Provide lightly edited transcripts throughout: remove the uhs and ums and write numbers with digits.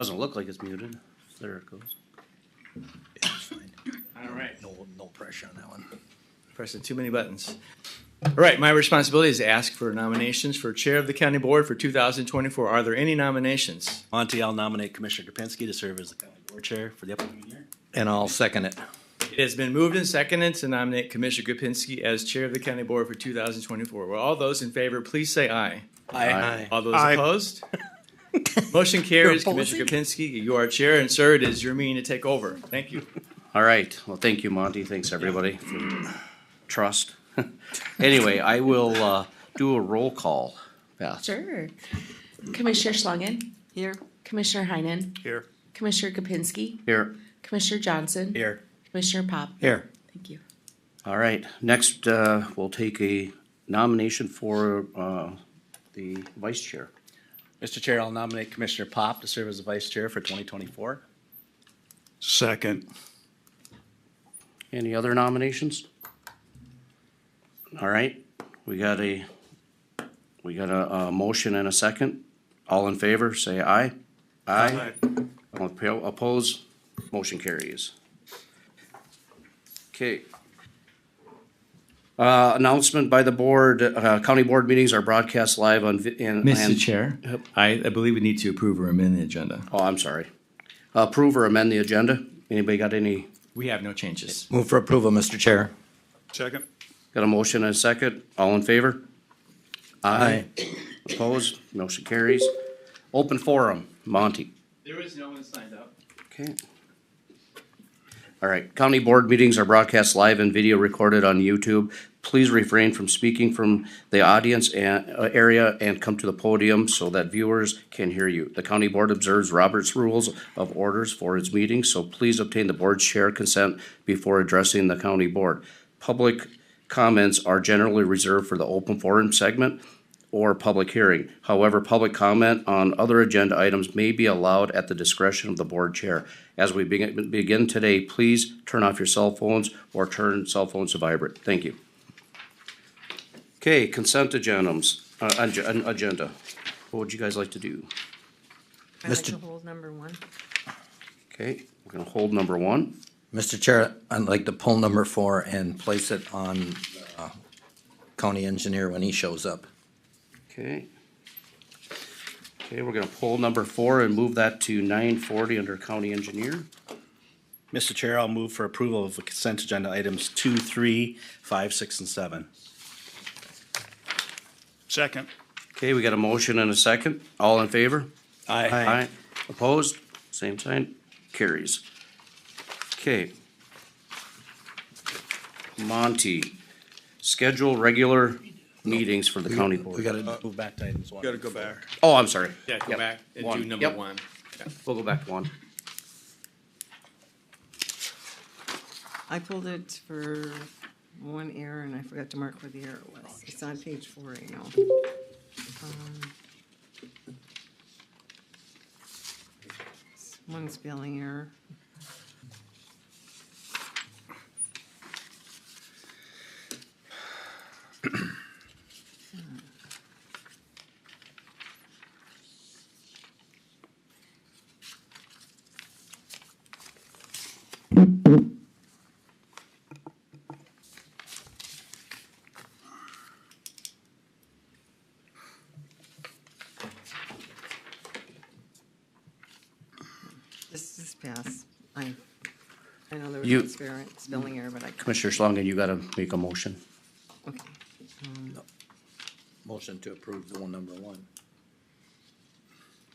Doesn't look like it's muted. There it goes. It's fine. All right. No pressure on that one. Pressing too many buttons. All right, my responsibility is to ask for nominations for Chair of the County Board for 2024. Are there any nominations? Monty, I'll nominate Commissioner Kapinski to serve as the county board chair for the upcoming year. And I'll second it. It has been moved and seconded to nominate Commissioner Kapinski as Chair of the County Board for 2024. Will all those in favor please say aye? Aye. All those opposed? Motion carries. Commissioner Kapinski, you are Chair, and sir, it is your meeting to take over. Thank you. All right. Well, thank you, Monty. Thanks, everybody, for trust. Anyway, I will do a roll call. Beth. Sure. Commissioner Schlangen. Here. Commissioner Heinen. Here. Commissioner Kapinski. Here. Commissioner Johnson. Here. Commissioner Pop. Here. Thank you. All right. Next, we'll take a nomination for the vice chair. Mr. Chair, I'll nominate Commissioner Pop to serve as the vice chair for 2024. Second. Any other nominations? All right. We got a motion and a second. All in favor, say aye. Aye. All opposed, motion carries. Okay. Announcement by the board, county board meetings are broadcast live on. Mr. Chair, I believe we need to approve or amend the agenda. Oh, I'm sorry. Approve or amend the agenda? Anybody got any? We have no changes. Move for approval, Mr. Chair. Second. Got a motion and a second. All in favor? Aye. Opposed? Motion carries. Open forum, Monty. There is no one signed up. Okay. All right, county board meetings are broadcast live and video recorded on YouTube. Please refrain from speaking from the audience area and come to the podium so that viewers can hear you. The county board observes Robert's Rules of Orders for its meetings, so please obtain the board's chair consent before addressing the county board. Public comments are generally reserved for the open forum segment or public hearing. However, public comment on other agenda items may be allowed at the discretion of the board chair. As we begin today, please turn off your cell phones or turn cell phones to vibrate. Thank you. Okay, consent agenda. What would you guys like to do? I'd like Mr. to hold number one. Okay, we're gonna hold number one. Mr. Chair, I'd like to pull number 4 and place it on county engineer when he shows up. Okay. Okay, we're gonna pull number 4 and move that to 940 under county engineer. Mr. Chair, I'll move for approval of the consent agenda items 2, 3, 5, 6, and 7. Second. Okay, we got a motion and a second. All in favor? Aye. Opposed? Same sign. Carries. Okay. Monty, schedule regular meetings for the county We board. gotta, Move back to items 1. Gotta go back. Oh, I'm sorry. Yeah, go Yep. back and do One. number Yep. 1. We'll go back to 1. I pulled it for one error and I forgot to mark where the error was. It's on page 4 right now. One spelling error. This is pass. I know there was You- a spelling error, but I, Commissioner Schlangen, you gotta make a motion. okay. motion to approve the one number 1.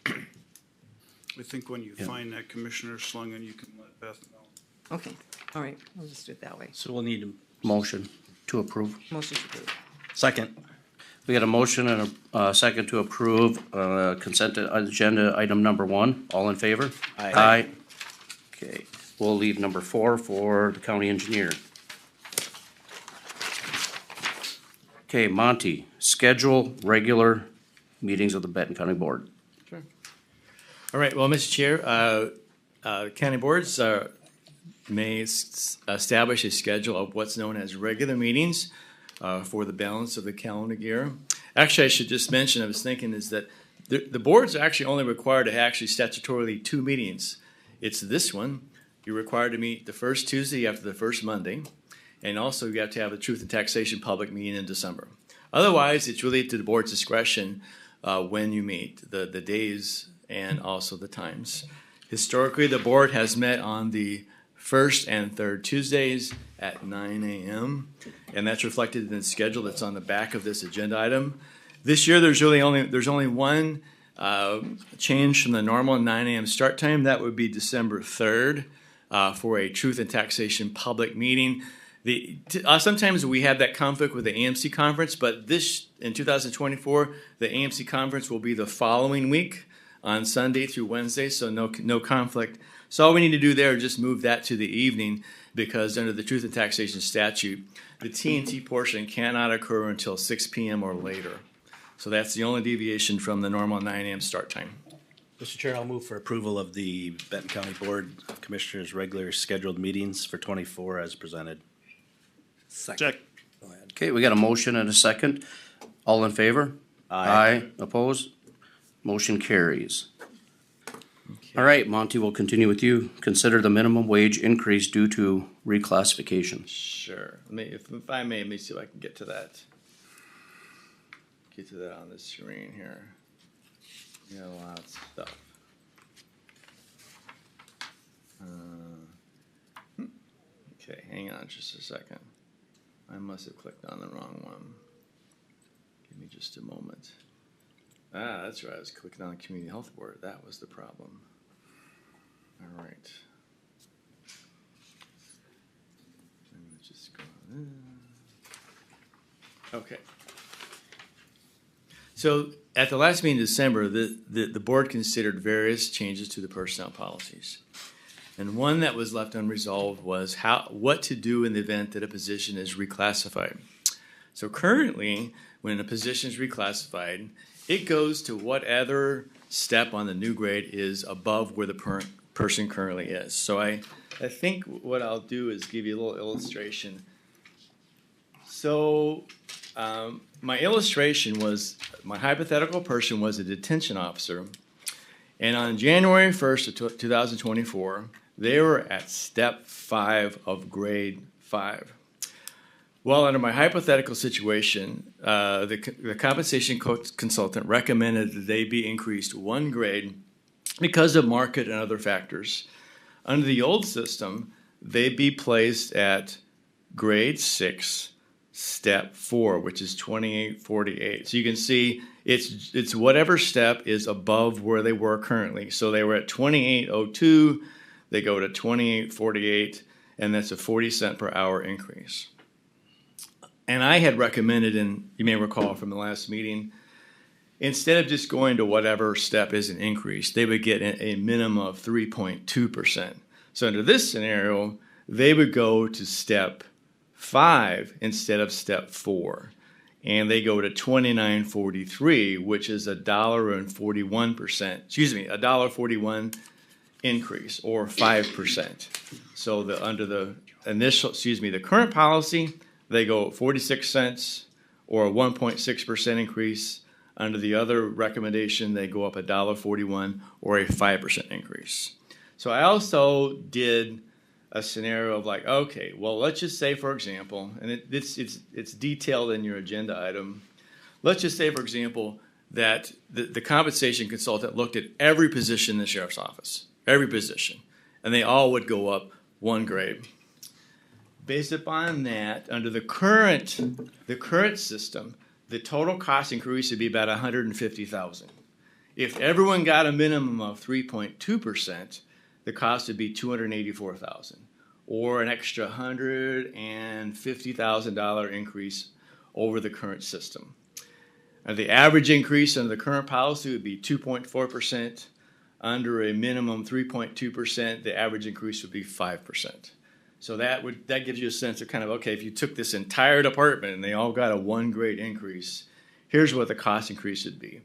I think when you find that Commissioner Schlangen, you can let Beth know. Okay, all right, we'll just do it that way. So we'll need a Motion to approve. Motion to approve. second. We got a motion and a second to approve consent agenda item number 1. All in favor? Aye. Okay, we'll leave number 4 for the county engineer. Okay, Monty, schedule regular meetings of the Benton County Board. All right, well, Mr. Chair, county boards may establish a schedule of what's known as regular meetings for the balance of the calendar year. Actually, I should just mention, I was thinking is that The board's actually only required to actually statutorily 2 meetings. It's this one, you're required to meet the first Tuesday after the first Monday, and also you have to have a Truth and Taxation public meeting in December. Otherwise, it's really to the board's discretion when you meet, the days and also the times. Historically, the board has met on the first and third Tuesdays at 9 a.m., and that's reflected in the schedule that's on the back of this agenda item. This year, there's only one change from the normal 9 a.m. start time. That would be December 3rd for a Truth and Taxation public meeting. Sometimes we have that conflict with the AMC conference, but in 2024, the AMC conference will be the following week on Sunday through Wednesday, so no conflict. So all we need to do there is just move that to the evening, because under the Truth and Taxation statute, the T&T portion cannot occur until 6 p.m. or later. So that's the only deviation from the normal 9 a.m. start time. Mr. Chair, I'll move for approval of the Benton County Board of Commissioners' regular scheduled meetings for 24 as presented. Check. Okay, we got a motion and a second. All in favor? Aye. Opposed? Motion carries. All right, Monty, we'll continue with you. Consider the minimum wage increase due to reclassification. Sure. If I may, let me see if I can get to that. Get to that on the screen here. Yeah, lots of stuff. Okay, hang on just a second. I must have clicked on the wrong one. Give me just a moment. That's right. I was clicking on the Community Health Board. That was the problem. All right. Let me just go on. Okay. So at the last meeting in December, the board considered various changes to the personnel policies. And one that was left unresolved was what to do in the event that a position is reclassified. So currently, when a position is reclassified, it goes to whatever step on the new grade is above where the person currently is. So I think what I'll do is give you a little illustration. So my illustration was, my hypothetical person was a detention officer, and on January 1st of 2024, they were at step 5 of grade 5. Well, under my hypothetical situation, the compensation consultant recommended that they be increased 1 grade because of market and other factors. Under the old system, they'd be placed at grade 6, step 4, which is 2848. So you can see it's whatever step is above where they were currently. So they were at 2802, they go to 2848, and that's a 40-cent per hour increase. And I had recommended, and you may recall from the last meeting, instead of just going to whatever step is an increase, they would get a minimum of 3.2%. So under this scenario, they would go to step 5 instead of step 4. And they go to 29.43, which is $1.41%. Excuse me, $1.41 increase, or 5%. So under the the current policy, they go 46 cents or a 1.6% increase. Under the other recommendation, they go up $1.41 or a 5% increase. So I also did a scenario of like, okay, well, let's just say, for example, and it's detailed in your agenda item. Let's just say, for example, that the compensation consultant looked at every position in the sheriff's office, every position, and they all would go up 1 grade. Based upon that, under the current system, the total cost increase would be about $150,000. If everyone got a minimum of 3.2%, the cost would be $284,000, or an extra $150,000 increase over the current system. The average increase under the current policy would be 2.4%. Under a minimum 3.2%, the average increase would be 5%. So that gives you a sense of kind of, okay, if you took this entire department and they all got a 1 grade increase, here's what the cost increase would be.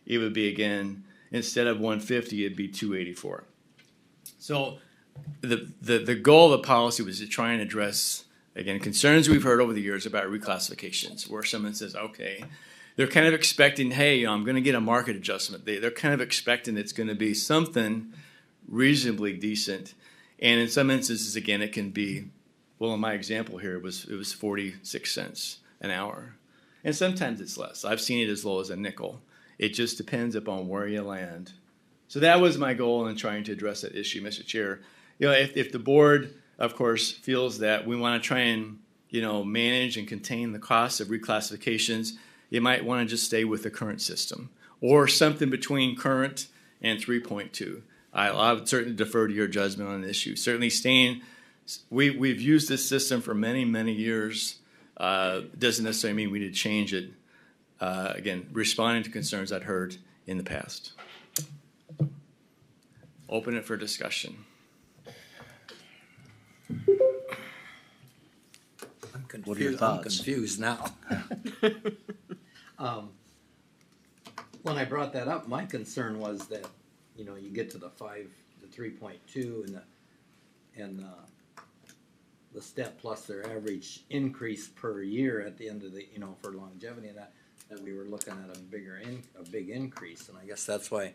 It would be, again, instead of 150, it'd be 284. So the goal of the policy was to try and address, again, concerns we've heard over the years about reclassifications, where someone says, okay, they're kind of expecting, hey, I'm going to get a market adjustment. They're kind of expecting it's going to be something reasonably decent. And in some instances, again, it can be, well, in my example here, it was 46 cents an hour. And sometimes it's less. I've seen it as low as a nickel. It just depends upon where you land. So that was my goal in trying to address that issue, Mr. Chair. If the board, of course, feels that we want to try and, manage and contain the costs of reclassifications, you might want to just stay with the current system or something between current and 3.2. I would certainly defer to your judgment on the issue. Certainly we've used this system for many, many years. Doesn't necessarily mean we need to change it. Again, responding to concerns I'd heard in the past. Open it for discussion. What are your thoughts? I'm confused now. When I brought that up, my concern was that, you get to the 3.2 and the step plus their average increase per year at the end of the, for longevity, and that we were looking at a big increase, and I guess that's why,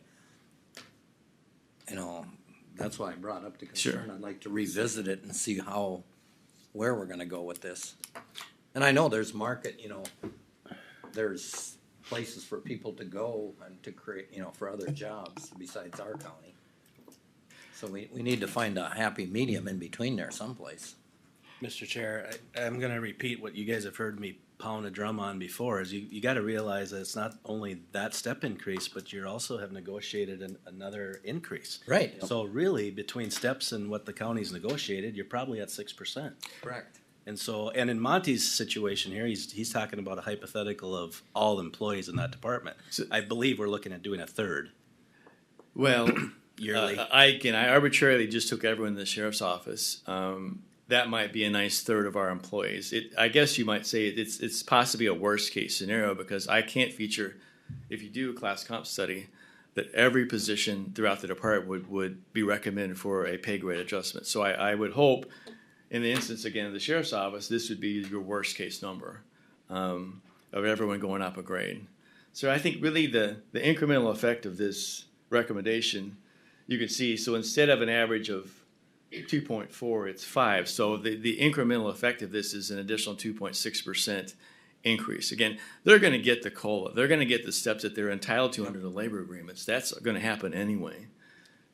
that's why I brought up the concern. Sure. I'd like to revisit it and see where we're gonna go with this. And I know there's market, there's places for people to go and to create, for other jobs besides our county. So we need to find a happy medium in between there someplace. Mr. Chair, I'm gonna repeat what you guys have heard me pound a drum on before, is you gotta realize that it's not only that step increase, but you also have negotiated another increase. Right. So really, between steps and what the county's negotiated, you're probably at 6%. Correct. And so, and in Monty's situation here, he's talking about a hypothetical of all employees in that department. So- I believe we're looking at doing a third Well, yearly. I arbitrarily just took everyone in the sheriff's office. That might be a nice third of our employees. I guess you might say it's possibly a worst case scenario because I can't feature, if you do a class comp study, that every position throughout the department would be recommended for a pay grade adjustment. So I would hope, in the instance again of the sheriff's office, this would be your worst case number of everyone going up a grade. So I think really the incremental effect of this recommendation, you can see, so instead of an average of 2.4, it's 5. So the incremental effect of this is an additional 2.6% increase. Again, they're going to get the COLA. They're going to get the steps that they're entitled to under the labor agreements. That's going to happen anyway.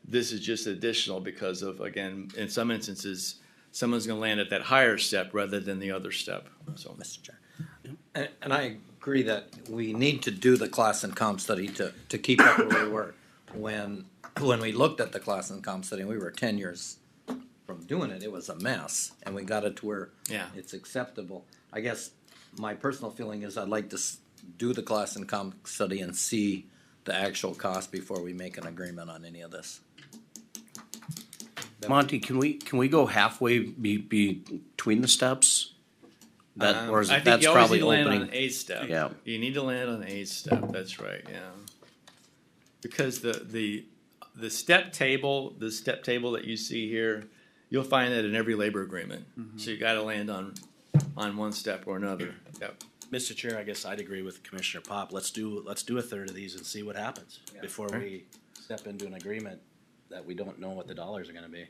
This is just additional because of, again, in some instances, someone's going to land at that higher step rather than the other step. So, Mr. Chair. And I agree that we need to do the class and comp study to keep up where we were. When we looked at the class and comp study, we were 10 years from doing it, it was a mess, and we got it to where it's acceptable. I guess my personal feeling is I'd like to do the class and comp study and see the actual cost before we make an agreement on any of this. Monty, can we go halfway between the steps? Or is I think that's you always probably need to land opening? on a step. Yeah. You need to land on a step. That's right. Yeah. Because the step table that you see here, you'll find that in every labor agreement. So you got to land on one step or another. Yep. Mr. Chair, I guess I'd agree with Commissioner Pop. Let's do a third of these and see what happens before we step into an agreement that we don't know what the dollars are going to be.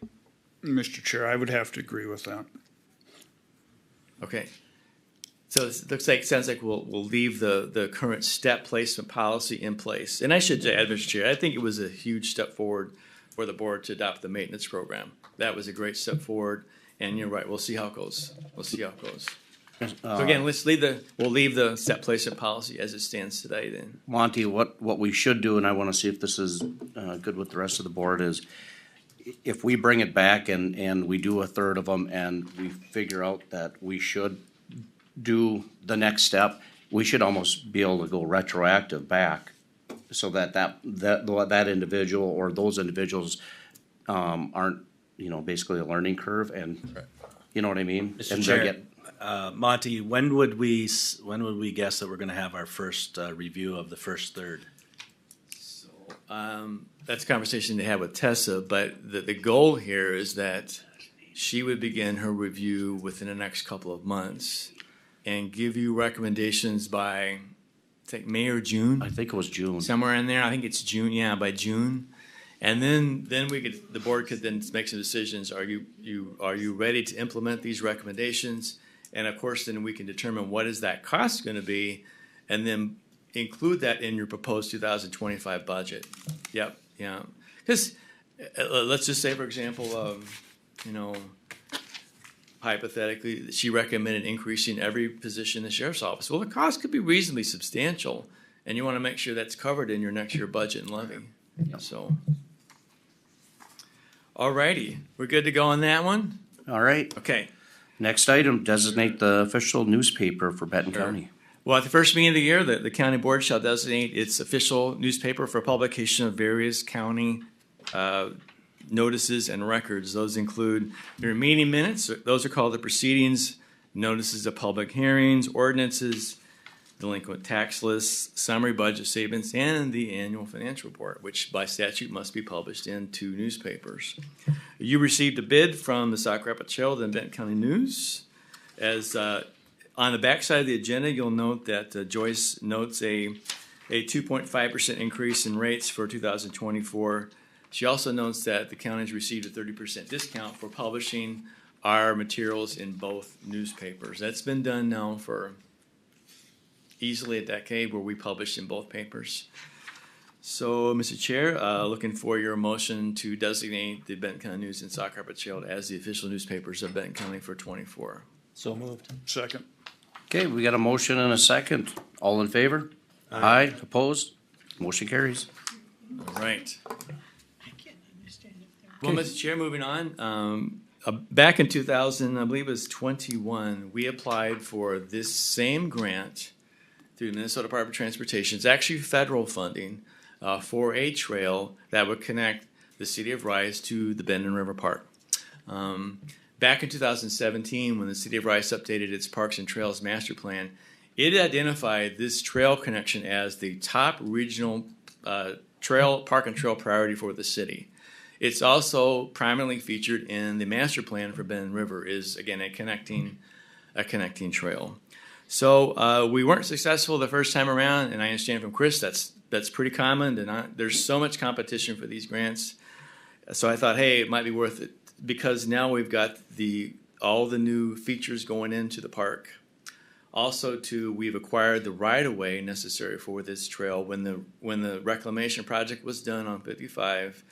Mr. Chair, I would have to agree with that. Okay. So it sounds like we'll leave the current step placement policy in place. And I should add, Mr. Chair, I think it was a huge step forward for the board to adopt the maintenance program. That was a great step forward, and you're right. We'll see how it goes. So again, we'll leave the step placement policy as it stands today. Then, Monty, what we should do, and I want to see if this is good with the rest of the board, is if we bring it back and we do a third of them and we figure out that we should do the next step, we should almost be able to go retroactive back so that individual or those individuals aren't, basically a learning curve, and you know what I mean? Mr. And Chair, they Monty, when would we guess that we're going to have our first review of the first third? that's a conversation to have with Tessa, but the goal here is that she would begin her review within the next couple of months and give you recommendations by think May or June, I think it was June. somewhere in there. I think it's June, yeah, by June. And then the board could then make some decisions. Are you ready to implement these recommendations? And of course, then we can determine what is that cost gonna be, and then include that in your proposed 2025 budget. Yep, yeah. Because, let's just say, for example, hypothetically, she recommended increasing every position in the sheriff's office. Well, the cost could be reasonably substantial, and you want to make sure that's covered in your next year budget and levy. So, alrighty, we're good to go on that one? All right. Okay. Next item, designate the official newspaper for Benton County. Well, at the first meeting of the year, the county board shall designate its official newspaper for publication of various county notices and records. Those include your meeting minutes, those are called the proceedings, notices of public hearings, ordinances, delinquent tax lists, summary budget statements, and the annual financial report, which by statute must be published in 2 newspapers. You received a bid from the Sauk Rapids Herald and Benton County News. As on the back side of the agenda, you'll note that Joyce notes a 2.5% increase in rates for 2024. She also notes that the county has received a 30% discount for publishing our materials in both newspapers. That's been done now for easily a decade, where we publish in both papers. So, Mr. Chair, looking for your motion to designate the Benton County News and Sauk Rapids Herald as the official newspapers of Benton County for 24. So moved. Second. Okay, we got a motion and a second. All in favor? Aye. Opposed? Motion carries. All right. Well, Mr. Chair, moving on. Back in 2000, I believe it was 21, we applied for this same grant through Minnesota Department of Transportation. It's actually federal funding for a trail that would connect the city of Rice to the Benton River Park. Back in 2017, when the city of Rice updated its Parks and Trails Master Plan, it identified this trail connection as the top regional park and trail priority for the city. It's also primarily featured in the master plan for Benton River, is again a connecting trail. So we weren't successful the first time around, and I understand from Chris that's pretty common. And there's so much competition for these grants, so I thought, hey, it might be worth it, because now we've got all the new features going into the park. Also, we've acquired the right-of-way necessary for this trail. When the reclamation project was done on 55.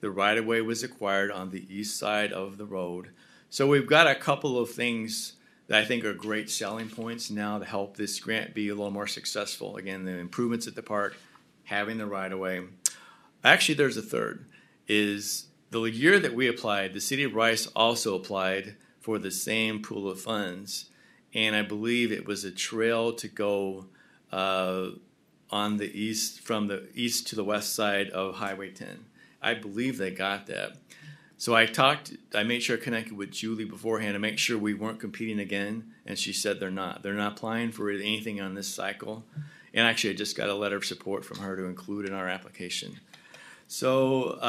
The right-of-way was acquired on the east side of the road. So we've got a couple of things that I think are great selling points now to help this grant be a little more successful. Again, the improvements at the park, having the right-of-way. Actually, there's a third. Is the year that we applied, the city of Rice also applied for the same pool of funds. And I believe it was a trail to go on the east, from the east to the west side of Highway 10. I believe they got that. So I made sure I connected with Julie beforehand to make sure we weren't competing again, and she said they're not. They're not applying for anything on this cycle. And actually, I just got a letter of support from her to include in our application. So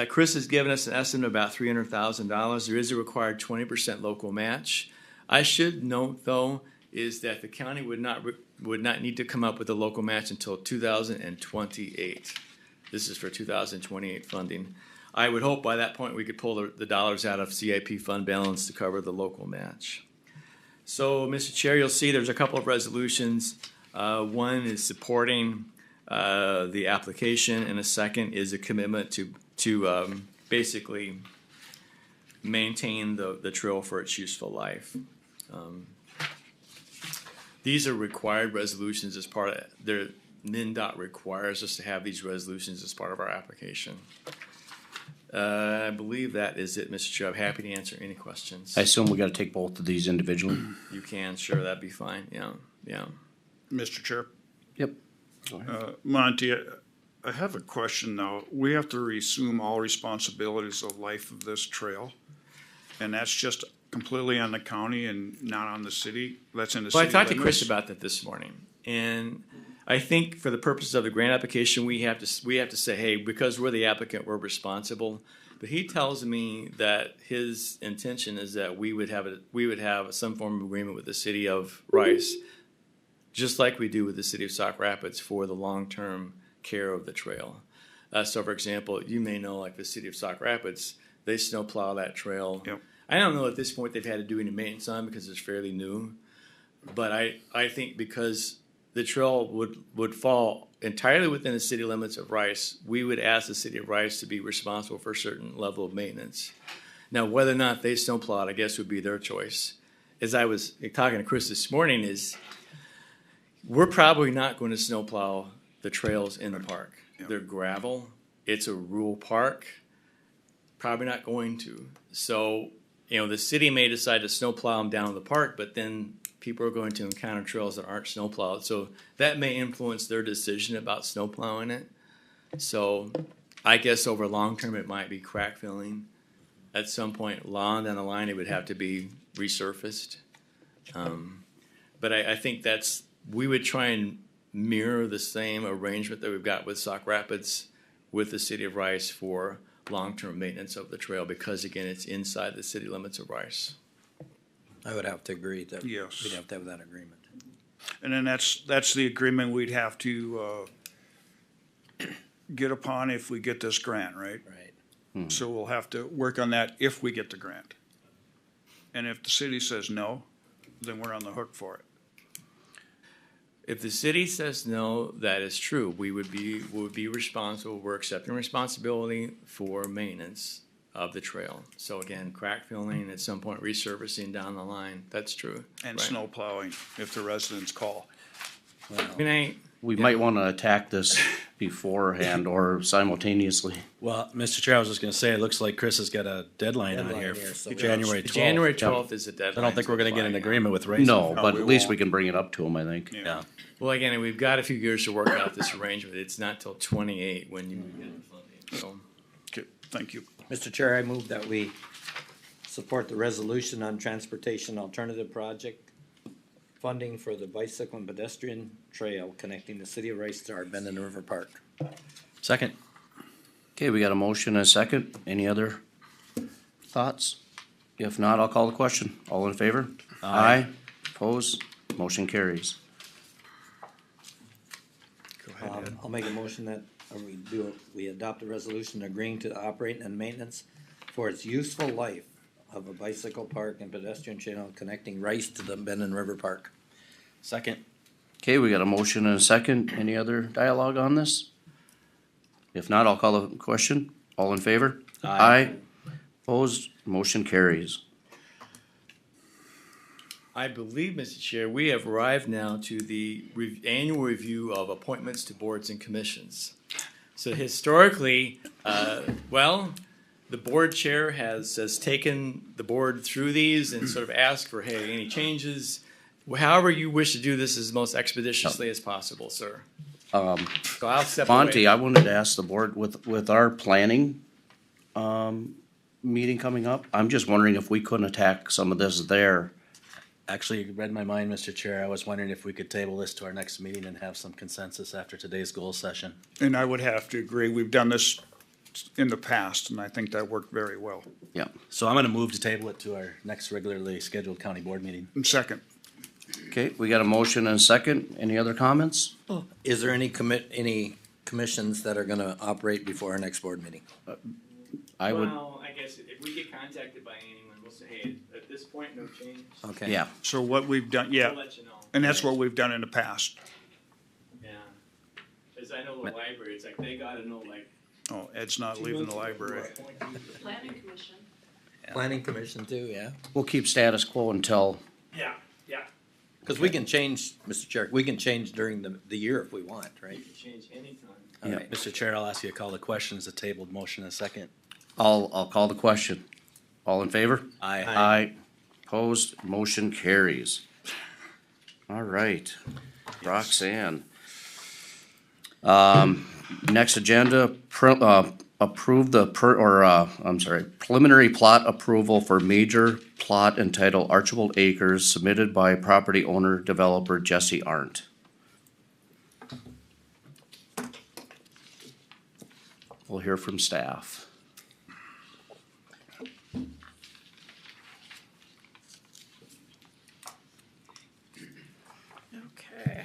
Chris has given us an estimate of about $300,000. There is a required 20% local match. I should note, though, is that the county would not need to come up with a local match until 2028. This is for 2028 funding. I would hope by that point we could pull the dollars out of CIP fund balance to cover the local match. So, Mr. Chair, you'll see there's a couple of resolutions. One is supporting the application, and a second is a commitment to basically maintain the trail for its useful life. These are required resolutions as part of their. MnDOT requires us to have these resolutions as part of our application. I believe that is it, Mr. Chair. I'm happy to answer any questions. I assume we gotta take both of these individually? You can, sure, that'd be fine, yeah. Mr. Chair. Yep. Monty, I have a question now. We have to resume all responsibilities of life of this trail, and that's just completely on the county and not on the city? That's in the city Well, I talked to limits? Chris about that this morning, and I think for the purposes of the grant application, we have to say, hey, because we're the applicant, we're responsible. But he tells me that his intention is that we would have some form of agreement with the city of Rice just like we do with the city of Sauk Rapids for the long-term care of the trail. So for example, you may know like the city of Sauk Rapids, they snowplow that trail. Yep. I don't know at this point they've had to do any maintenance on because it's fairly new. But I think because the trail would fall entirely within the city limits of Rice, we would ask the city of Rice to be responsible for a certain level of maintenance. Now, whether or not they snowplow it, I guess would be their choice. As I was talking to Chris this morning, is we're probably not going to snowplow the trails in the park. Yep. They're gravel. It's a rural park. Probably not going to. So, the city may decide to snowplow them down the park, but then people are going to encounter trails that aren't snowplowed. So that may influence their decision about snowplowing it. So I guess over long term, it might be crack filling. At some point, long down the line, it would have to be resurfaced. But I think we would try and mirror the same arrangement that we've got with Sauk Rapids with the city of Rice for long-term maintenance of the trail because, again, it's inside the city limits of Rice. I would have to agree that Yes. we'd have to have that agreement. And then that's the agreement we'd have to, get upon if we get this grant, right? Right. So we'll have to work on that if we get the grant. And if the city says no, then we're on the hook for it. If the city says no, that is true. We would be responsible. We're accepting responsibility for maintenance of the trail. So again, crack filling, at some point resurfacing down the line. That's true. And Right. snow plowing if the residents call. I mean, We might want to attack this beforehand or simultaneously. Well, Mr. Chair, I was just gonna say, it looks like Chris has got a deadline on Deadline here, here, so for we- January 12th. January 12th is the I deadline. don't think we're gonna get an to apply. agreement with Rice. No, but we at least won't. we can bring it up to them, I think. Yeah. Well, again, we've got a few years to work out this arrangement. It's not till 28 when you get the funding. So Okay, thank you. Mr. Chair, I move that we support the resolution on transportation alternative project funding for the bicycle and pedestrian trail connecting the city of Rice to our Benton River Park. Second. Okay, we got a motion and a second. Any other thoughts? If not, I'll call the question. All in favor? Aye. Opposed? Motion carries. I'll make a motion that we adopt a resolution agreeing to the operating and maintenance for its useful life of a bicycle park and pedestrian channel connecting Rice to the Benton River Park. Second. Okay, we got a motion and a second. Any other dialogue on this? If not, I'll call the question. All in favor? Aye. Opposed? Motion carries. I believe, Mr. Chair, we have arrived now to the annual review of appointments to boards and commissions. So historically, the board chair has taken the board through these and sort of asked for, hey, any changes? However you wish to do this as most expeditiously as possible, sir. So I'll step away. Monty, I wanted to ask the board with our planning, meeting coming up, I'm just wondering if we couldn't attack some of this there. Actually, you read my mind, Mr. Chair. I was wondering if we could table this to our next meeting and have some consensus after today's goal session. And I would have to agree. We've done this in the past, and I think that worked very well. Yeah. So I'm gonna move to table it to our next regularly scheduled county board meeting. And second, Okay, we got a motion and a second. Any other comments? Is there any commissions that are gonna operate before our next board meeting? I would, Well, I guess if we get contacted by anyone, we'll say, hey, at this point, no change. Okay. yeah. so what we've done, We'll yeah, let you know. and that's what we've done in the past. Yeah. As I know the library, it's like they gotta know like. Oh, Ed's not leaving the library. Planning Commission. Planning commission too, yeah? We'll keep status quo until, Yeah. Cause we can change, Mr. Chair, we can change during the year if we want, right? Change anytime. All Yeah. right. Mr. Chair, I'll ask you to call the question as a tabled motion in a second. I'll call the question. All in favor? Aye. Aye. Opposed? Motion carries. All right. Roxanne. Next agenda, approve the preliminary plot approval for major plot entitled Archibald Acres submitted by property owner developer Jesse Arndt. We'll hear from staff. Okay.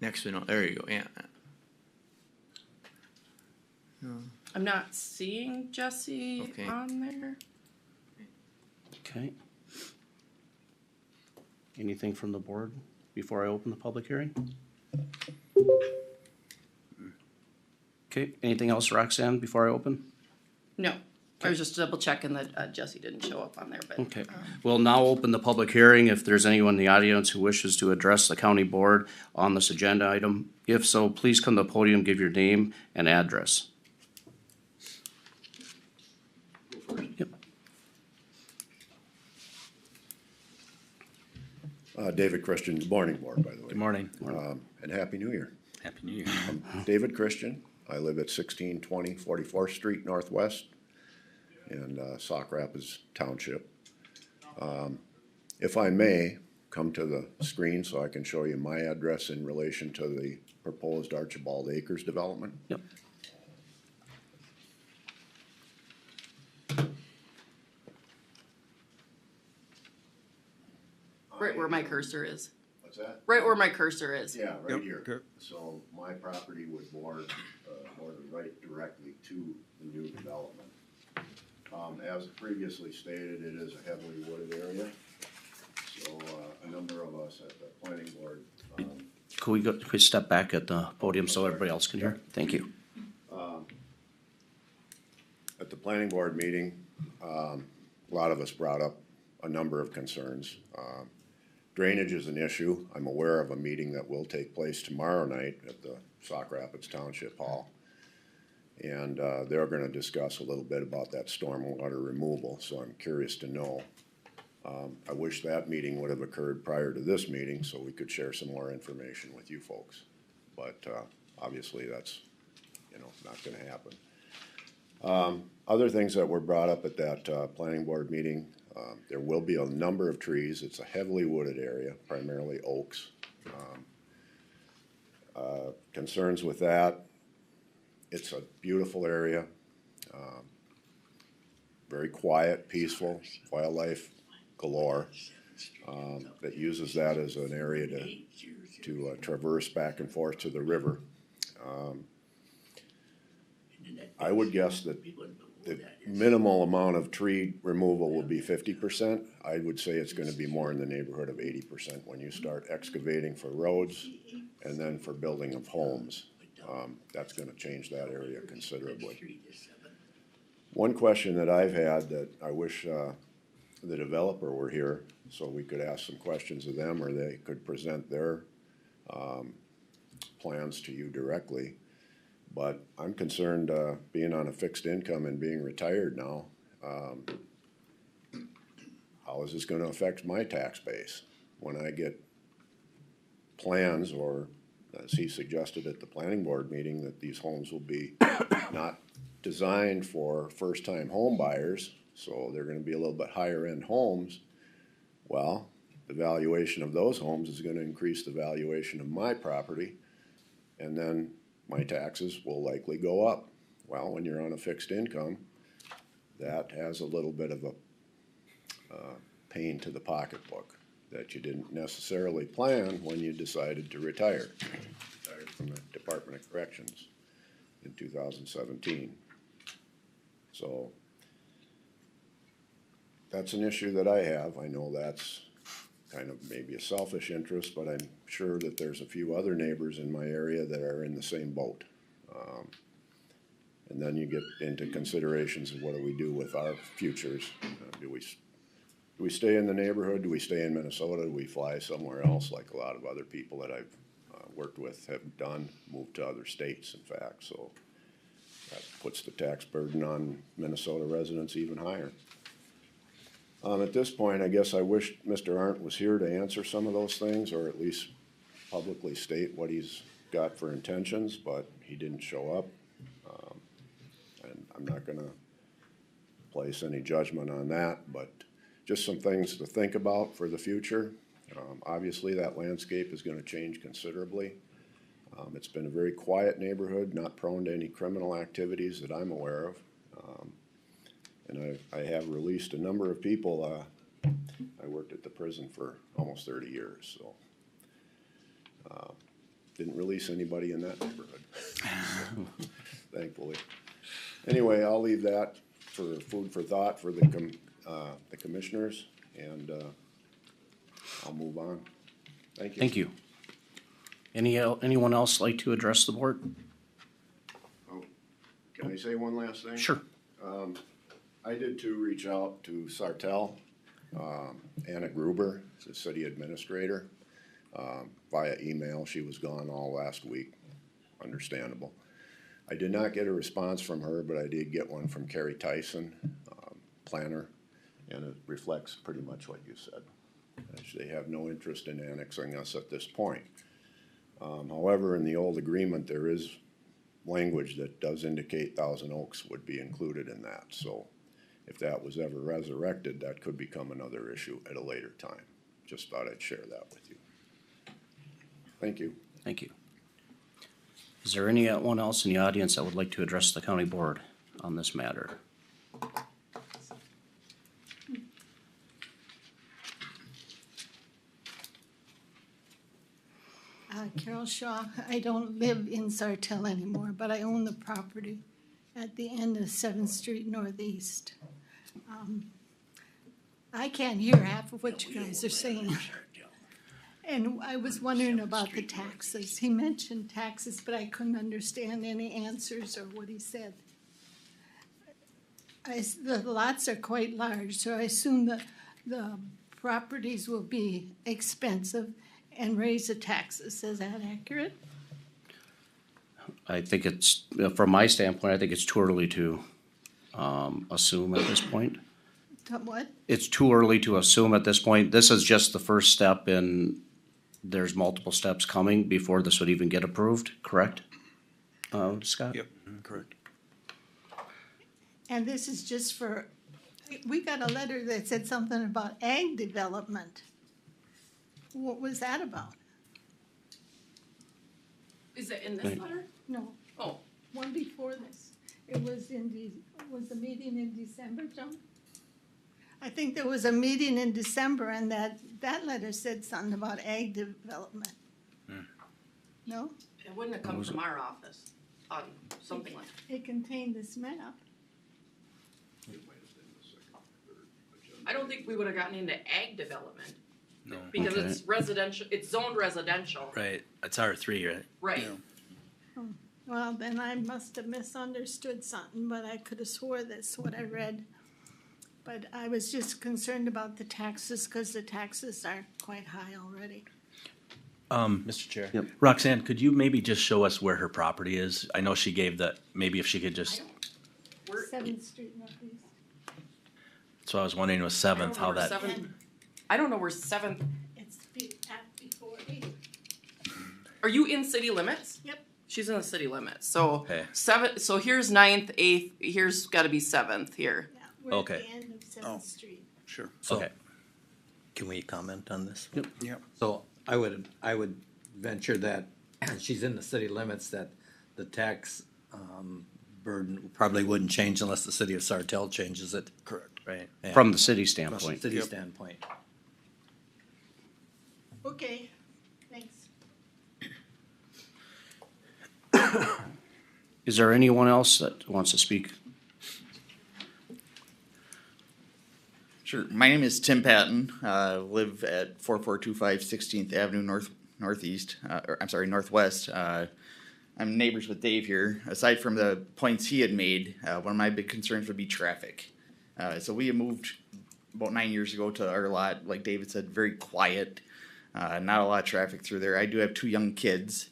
Next one, there you go, yeah. I'm not seeing Jesse Okay. on there. Okay. Anything from the board before I open the public hearing? Okay, anything else, Roxanne, before I open? No, I was just double checking that Jesse didn't show up on there, but. Okay, we'll now open the public hearing. If there's anyone in the audience who wishes to address the county board on this agenda item, if so, please come to the podium, give your name and address. Yep. David Christian, good morning, board, by the way. Good morning. And Happy New Year. Happy New Year. David Christian, I live at 1620 44th Street Northwest in Sauk Rapids Township. If I may, come to the screen so I can show you my address in relation to the proposed Archibald Acres development. Yep. Right where my cursor is. What's that? Right where my cursor is. Yeah, right Yep. here. Yep. So my property would board right directly to the new development. As previously stated, it is a heavily wooded area. So a number of us at the planning board, Could we step back at the podium so everybody else can hear? Thank you. at the planning board meeting, a lot of us brought up a number of concerns. Drainage is an issue. I'm aware of a meeting that will take place tomorrow night at the Sauk Rapids Township Hall. And they're gonna discuss a little bit about that stormwater removal, so I'm curious to know. I wish that meeting would have occurred prior to this meeting, so we could share some more information with you folks. But obviously, that's, not gonna happen. Other things that were brought up at that planning board meeting, there will be a number of trees. It's a heavily wooded area, primarily oaks. Concerns with that, it's a beautiful area, very quiet, peaceful, wildlife galore, that uses that as an area to traverse back and forth to the river. I would guess that the minimal amount of tree removal will be 50%. I would say it's gonna be more in the neighborhood of 80% when you start excavating for roads and then for building of homes. That's gonna change that area considerably. One question that I've had that I wish the developer were here so we could ask some questions of them, or they could present their plans to you directly. But I'm concerned, being on a fixed income and being retired now, how is this gonna affect my tax base? When I get plans, or as he suggested at the planning board meeting, that these homes will be not designed for first-time home buyers, so they're gonna be a little bit higher end homes. Well, the valuation of those homes is gonna increase the valuation of my property, and then my taxes will likely go up. Well, when you're on a fixed income, that has a little bit of a pain to the pocketbook that you didn't necessarily plan when you decided to retire. Retired from the Department of Corrections in 2017. So that's an issue that I have. I know that's kind of maybe a selfish interest, but I'm sure that there's a few other neighbors in my area that are in the same boat. And then you get into considerations of what do we do with our futures? Do we stay in the neighborhood? Do we stay in Minnesota? Do we fly somewhere else, like a lot of other people that I've worked with have done, moved to other states, in fact. So that puts the tax burden on Minnesota residents even higher. At this point, I guess I wish Mr. Arndt was here to answer some of those things, or at least publicly state what he's got for intentions, but he didn't show up. And I'm not gonna place any judgment on that, but just some things to think about for the future. Obviously, that landscape is gonna change considerably. It's been a very quiet neighborhood, not prone to any criminal activities that I'm aware of. And I have released a number of people. I worked at the prison for almost 30 years, so. didn't release anybody in that neighborhood. Thankfully. Anyway, I'll leave that for food for thought for the commissioners, and, I'll move on. Thank you. Thank you. Anyone else like to address the board? Oh, can I say one last thing? Sure. I did too reach out to Sartell, Anna Gruber, the city administrator, via email. She was gone all last week, understandable. I did not get a response from her, but I did get one from Carrie Tyson, planner, and it reflects pretty much what you said. They have no interest in annexing us at this point. However, in the old agreement, there is language that does indicate Thousand Oaks would be included in that. So if that was ever resurrected, that could become another issue at a later time. Just thought I'd share that with you. Thank you. Thank you. Is there anyone else in the audience that would like to address the county board on this matter? Carol Shaw. I don't live in Sartell anymore, but I own the property at the end of 7th Street Northeast. I can't hear half of what you guys are saying. And I was wondering about the taxes. He mentioned taxes, but I couldn't understand any answers or what he said. The lots are quite large, so I assume that the properties will be expensive and raise the taxes. Is that accurate? I think it's, from my standpoint, I think it's too early to assume at this point. What? It's too early to assume at this point. This is just the first step in, there's multiple steps coming before this would even get approved, correct? Scott? Yep, correct. And this is just for, we got a letter that said something about ag development. What was that about? Is it in this Right. letter? No, Oh, one before this. It was was the meeting in December, John? I think there was a meeting in December and that letter said something about ag development. No? it wouldn't have come from our office, something like that. It contained this map. I don't think we would have gotten into ag development. No. Because Okay. it's residential, it's zoned residential. Right, it's R3, right? Right. Well, then I must have misunderstood something, but I could have swore that's what I read. But I was just concerned about the taxes, because the taxes are quite high already. Mr. Chair. Yep. Roxanne, could you maybe just show us where her property is? I know she gave that, maybe if she could just, We're, 7th Street Northeast. so I was wondering with I don't 7th, know how where that, seventh, I don't know where 7th, It's before 8. are you in city limits? Yep. She's in the city limits, so Okay. so here's 9th, 8th, here's gotta be 7th here. Yeah, we're at Okay. the end of 7th Street. Sure. So, Okay. can we comment on this? Yep. So I would venture that she's in the city limits, that the tax, burden probably wouldn't change unless the city of Sartell changes it. Correct. Right. Yeah. From the city From standpoint. city Yep. standpoint. Okay, thanks. Is there anyone else that wants to speak? Sure. My name is Tim Patton. Live at 4425 16th Avenue Northwest. I'm neighbors with Dave here. Aside from the points he had made, one of my big concerns would be traffic. So we had moved about 9 years ago to our lot. Like David said, very quiet. Not a lot of traffic through there. I do have 2 young kids.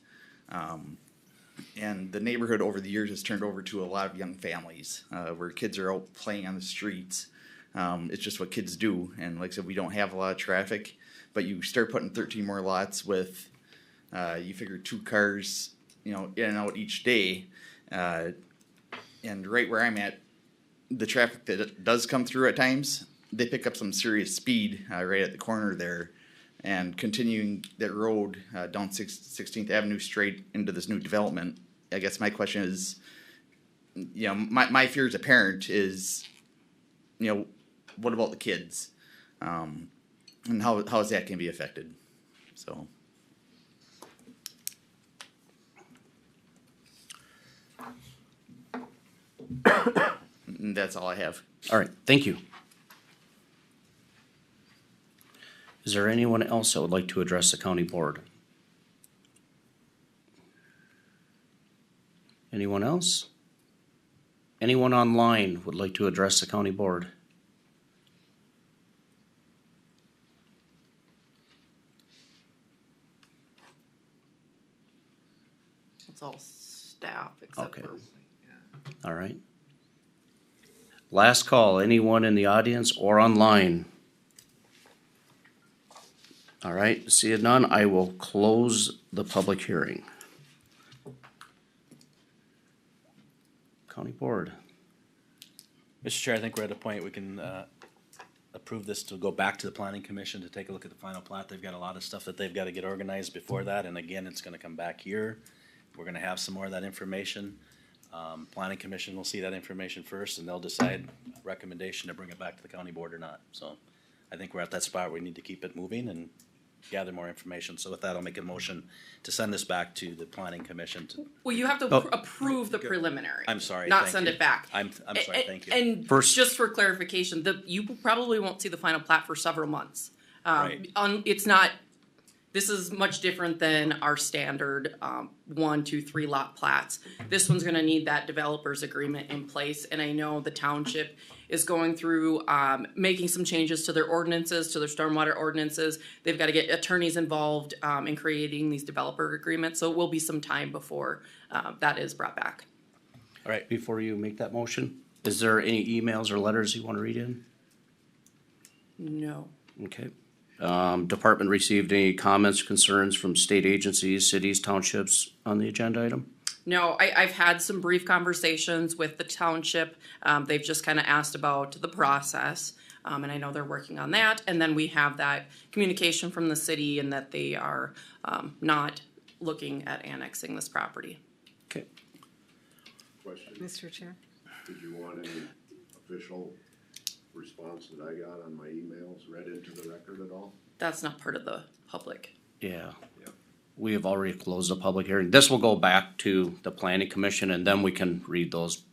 And the neighborhood over the years has turned over to a lot of young families, where kids are out playing on the streets. It's just what kids do. And like I said, we don't have a lot of traffic, but you start putting 13 more lots with, you figure 2 cars, in and out each day. And right where I'm at, the traffic that does come through at times, they pick up some serious speed, right at the corner there. And continuing that road, down 16th Avenue straight into this new development. I guess my question is, my fear as a parent is, what about the kids? And how is that going to be affected? So. And that's all I have. All right, thank you. Is there anyone else that would like to address the county board? Anyone else? Anyone online would like to address the county board? It's all staff except Okay. for. All right. Last call, anyone in the audience or online? All right, seeing none, I will close the public hearing. County board. Mr. Chair, I think we're at a point we can, approve this to go back to the planning commission to take a look at the final plat. They've got a lot of stuff that they've gotta get organized before that, and again, it's gonna come back here. We're gonna have some more of that information. Planning commission will see that information first, and they'll decide recommendation to bring it back to the county board or not. So I think we're at that spot where we need to keep it moving and gather more information. So with that, I'll make a motion to send this back to the planning commission to, Well, you have to Oh. approve the preliminary. I'm sorry, Not thank send you. it back. I'm sorry, thank you. And First- just for clarification, you probably won't see the final plat for several months. Right. It's not, this is much different than our standard, 1, 2, 3 lot plats. This one's gonna need that developer's agreement in place, and I know the township is going through, making some changes to their ordinances, to their stormwater ordinances. They've gotta get attorneys involved, in creating these developer agreements, so it will be some time before, that is brought back. All right, before you make that motion, is there any emails or letters you want to read in? No. Okay. Department received any comments, concerns from state agencies, cities, townships on the agenda item? No, I've had some brief conversations with the township. They've just kind of asked about the process, and I know they're working on that. And then we have that communication from the city and that they are not looking at annexing this property. Okay. Question, Mr. Chair? did you want any official response that I got on my emails read into the record at all? That's not part of the public. Yeah. Yeah. We have already closed the public hearing. This will go back to the planning commission and then we can read those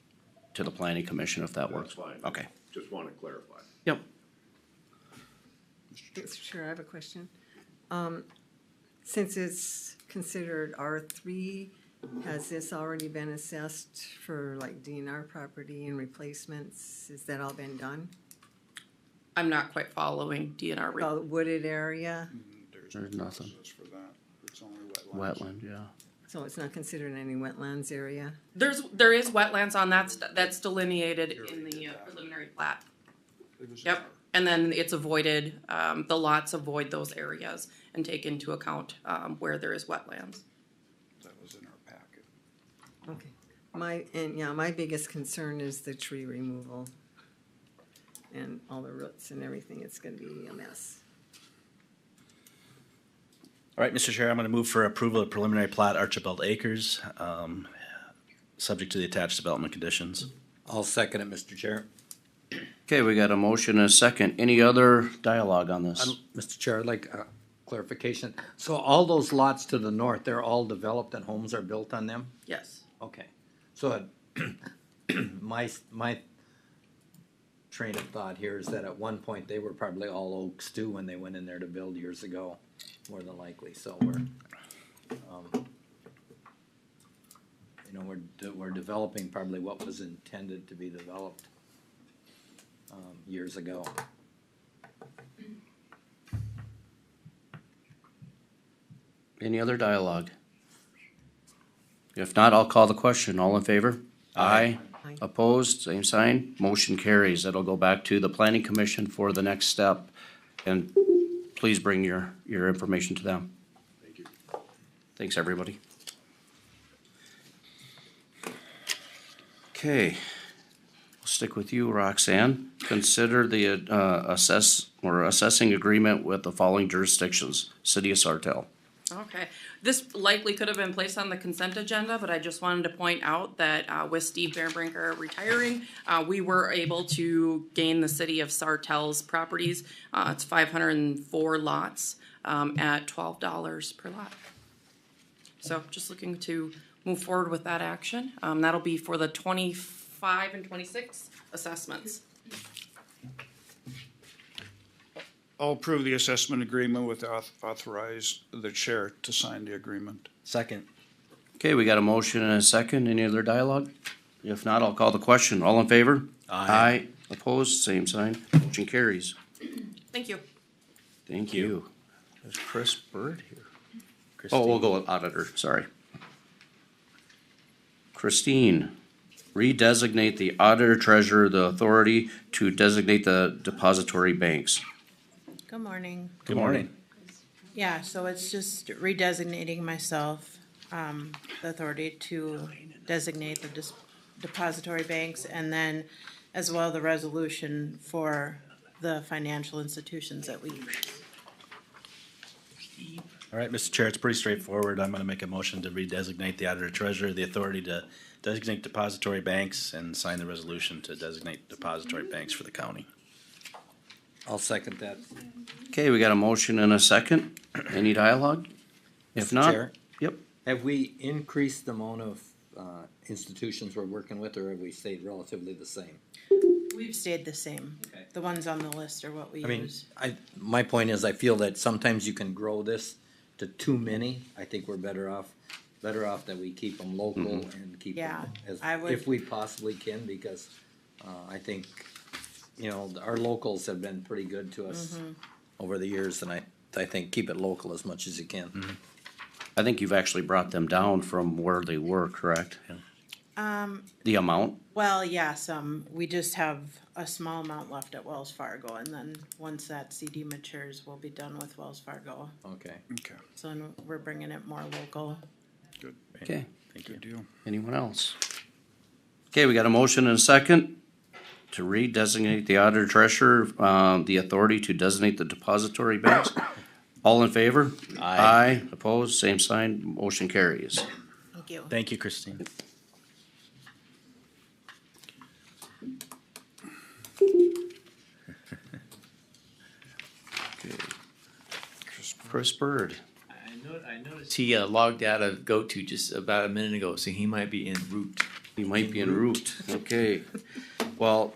to the planning commission if that That's works. fine. Okay. Just wanna clarify. Yep. Mr. Chair, I have a question. Since it's considered R3, has this already been assessed for like DNR property and replacements? Has that all been done? I'm not quite following DNR. The wooded area, There's nothing. Process for that. It's only wetlands. Wetland, yeah. so it's not considered any wetlands area? There is wetlands on that's delineated in the preliminary plat. Yep, and then it's avoided, the lots avoid those areas and take into account, where there is wetlands. That was in our packet. Okay. My biggest concern is the tree removal and all the roots and everything. It's gonna be a mess. All right, Mr. Chair, I'm gonna move for approval of preliminary plat Archibald Acres, subject to the attached development conditions. I'll second it, Mr. Chair. Okay, we got a motion and a second. Any other dialogue on this? Mr. Chair, I'd like clarification. So all those lots to the north, they're all developed and homes are built on them? Yes. Okay. So my train of thought here is that at one point they were probably all oaks too when they went in there to build years ago, more than likely. So we're developing probably what was intended to be developed years ago. Any other dialogue? If not, I'll call the question. All in favor? Aye. Aye. Opposed, same sign. Motion carries. That'll go back to the planning commission for the next step. And please bring your information to them. Thank you. Thanks, everybody. Okay, we'll stick with you, Roxanne. Consider the assessing agreement with the following jurisdictions, City of Sartell. Okay, this likely could have been placed on the consent agenda, but I just wanted to point out that with Steve Berenbrinker retiring, we were able to gain the city of Sartell's properties. It's 504 lots at $12 per lot. So just looking to move forward with that action. That'll be for the 25 25 and 26 assessments. I'll approve the assessment agreement with authorize the chair to sign the agreement. Second. Okay, we got a motion and a second. Any other dialogue? If not, I'll call the question. All in favor? Aye. Opposed, same sign. Motion carries. Thank you. Thank you. There's Chris Bird here. Oh, we'll go with auditor, sorry. Christine, redesignate the auditor treasurer the authority to designate the depository banks. Good morning. Good morning. Yeah, so it's just redesignating myself, the authority to designate the depository banks, and then as well the resolution for the financial institutions that we use. All right, Mr. Chair, it's pretty straightforward. I'm gonna make a motion to redesignate the auditor treasurer, the authority to designate depository banks, and sign the resolution to designate depository banks for the county. I'll second that. Okay, we got a motion and a second. Any dialogue? If Mr. not, Chair? yep. Have we increased the amount of institutions we're working with, or have we stayed relatively the same? We've stayed the same. Okay. The ones on the list are what we I mean, use. my point is, I feel that sometimes you can grow this to too many. I think we're better off that we keep them local and keep Yeah, them as, I would- if we possibly can, because, I think, you know, our locals have been pretty good to us over the years, and I think keep it local as much as you can. I think you've actually brought them down from where they were, correct? The amount? Well, yeah, we just have a small amount left at Wells Fargo, and then once that CD matures, we'll be done with Wells Fargo. Okay. Okay, So then we're bringing it more local. Okay, good deal. anyone else? Okay, we got a motion and a second to redesignate the auditor treasurer, the authority to designate the depository banks. All in favor? Aye. Opposed, same sign, motion carries. Thank you. Thank you, Christine. Chris Bird. I noticed he logged out of GoTo just about a minute ago, so he might be en route. He might be en route, okay. Well,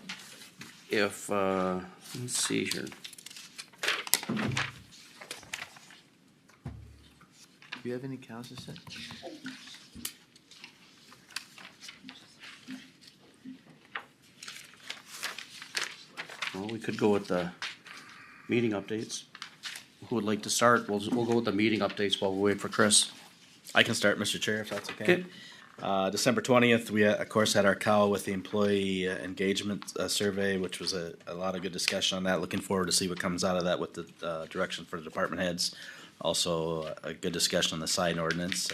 if, let's see here. Do you have any counts to send? Well, we could go with the meeting updates. Who would like to start? We'll go with the meeting updates while we wait for Chris. I can start, Mr. Chair, if that's Okay. December 20th, we of course had our cow with the employee engagement survey, which was a lot of good discussion on that. Looking forward to see what comes out of that with the direction for the department heads. Also, a good discussion on the sign ordinance.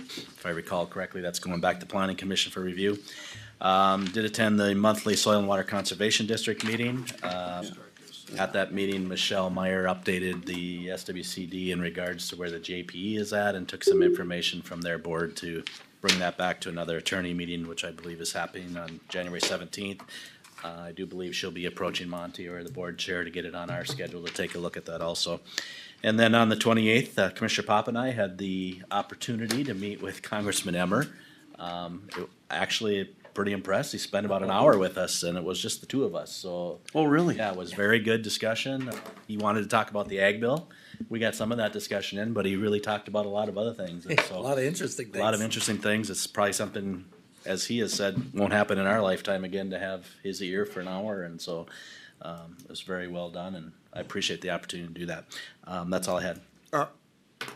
If I recall correctly, that's going back to Planning Commission for review. Did attend the monthly Soil and Water Conservation District meeting. At that meeting, Michelle Meyer updated the SWCD in regards to where the JPE is at and took some information from their board to bring that back to another attorney meeting, which I believe is happening on January 17th. I do believe she'll be approaching Monty or the board chair to get it on our schedule to take a look at that also. And then on the 28th, Commissioner Pop and I had the opportunity to meet with Congressman Emmer. Actually, pretty impressed. He spent about an hour with us, and it was just the two of us. So, Oh, really? yeah, it was very good discussion. He wanted to talk about the ag bill. We got some of that discussion in, but he really talked about a lot of other things. And A so, lot of interesting things. a lot of interesting things. It's probably something, as he has said, won't happen in our lifetime again to have his ear for an hour. And so, it was very well done, and I appreciate the opportunity to do that. That's all I had.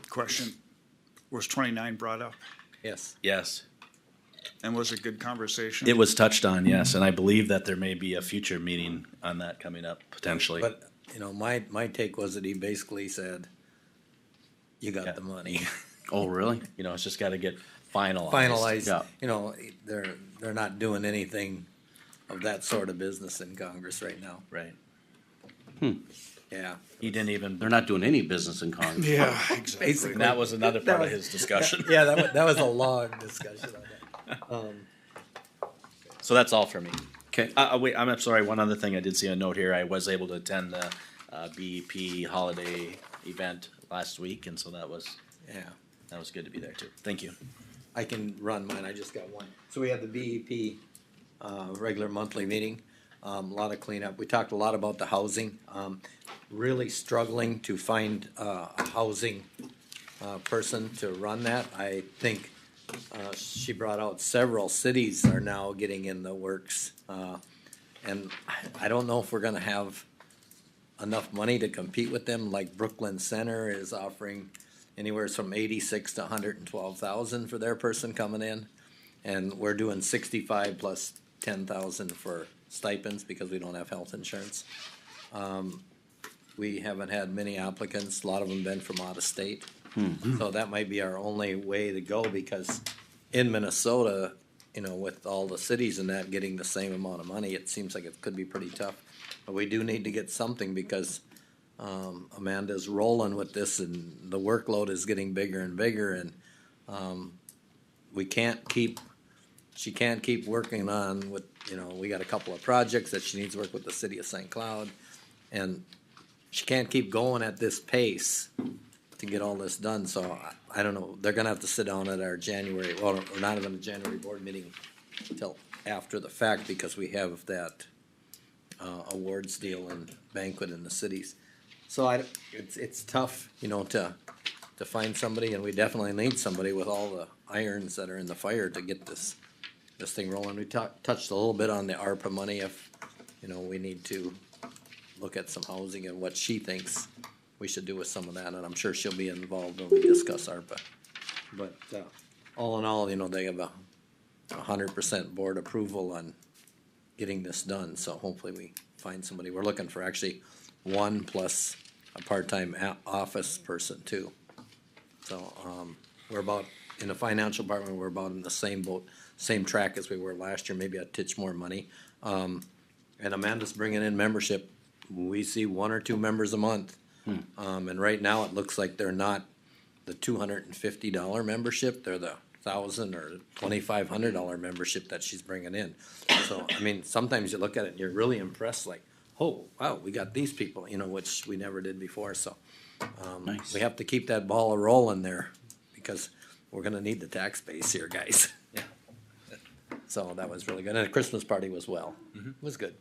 Question, was 29 brought up, Yes. Yes. and was it good conversation? It was touched on, yes, and I believe that there may be a future meeting on that coming up potentially. But, you know, my take was that he basically said, you got Yeah. the money. Oh, really? You know, it's just gotta get finalized. Finalized, Yeah. you know, they're not doing anything of that sort of business in Congress right now. Right. Yeah. He didn't even, They're not doing any business in Congress. Yeah, exactly. Basically. that was another part of was- his discussion. Yeah, that was a long discussion on that. So that's all for me. Okay. Wait, I'm sorry, one other thing I did see a note here. I was able to attend the BEP holiday event last week, and so that was good to be there too. Thank you. I can run mine, I just got one. So we had the BEP regular monthly meeting. A lot of cleanup. We talked a lot about the housing. Really struggling to find a housing person to run that. I think she brought out several cities are now getting in the works. And I don't know if we're gonna have enough money to compete with them. Like Brooklyn Center is offering anywhere from 86 to 112,000 for their person coming in. And we're doing 65 plus 10,000 for stipends because we don't have health insurance. We haven't had many applicants, a lot of them been from out of state. So that might be our only way to go, because in Minnesota, you know, with all the cities and that getting the same amount of money, it seems like it could be pretty tough. But we do need to get something, because Amanda's rolling with this and the workload is getting bigger and bigger, and she can't keep working on with, you know, we got a couple of projects that she needs to work with the city of St. Cloud, and she can't keep going at this pace to get all this done. So I don't know, they're gonna have to sit down at our January, well, we're not having a January board meeting until after the fact, because we have that awards deal and banquet in the cities. So it's tough, you know, to find somebody, and we definitely need somebody with all the irons that are in the fire to get this thing rolling. We touched a little bit on the ARPA money, if, you know, we need to look at some housing and what she thinks we should do with some of that, and I'm sure she'll be involved when we discuss ARPA. But all in all, you know, they have 100% board approval on getting this done, so hopefully we find somebody. We're looking for actually one plus a part-time office person too. So we're about, in the financial department, we're about in the same boat, same track as we were last year, maybe a titch more money. And Amanda's bringing in membership. We see 1 or 2 members a month. And right now it looks like they're not the $250 membership, they're the $1,000 or $2,500 membership that she's bringing in. So, I mean, sometimes you look at it and you're really impressed, like, oh, wow, we got these people, you know, which we never did before, so. Nice. We have to keep that ball rolling there, because we're gonna need the tax base here, guys. Yeah. So that was really good, and the Christmas party was well, it was good.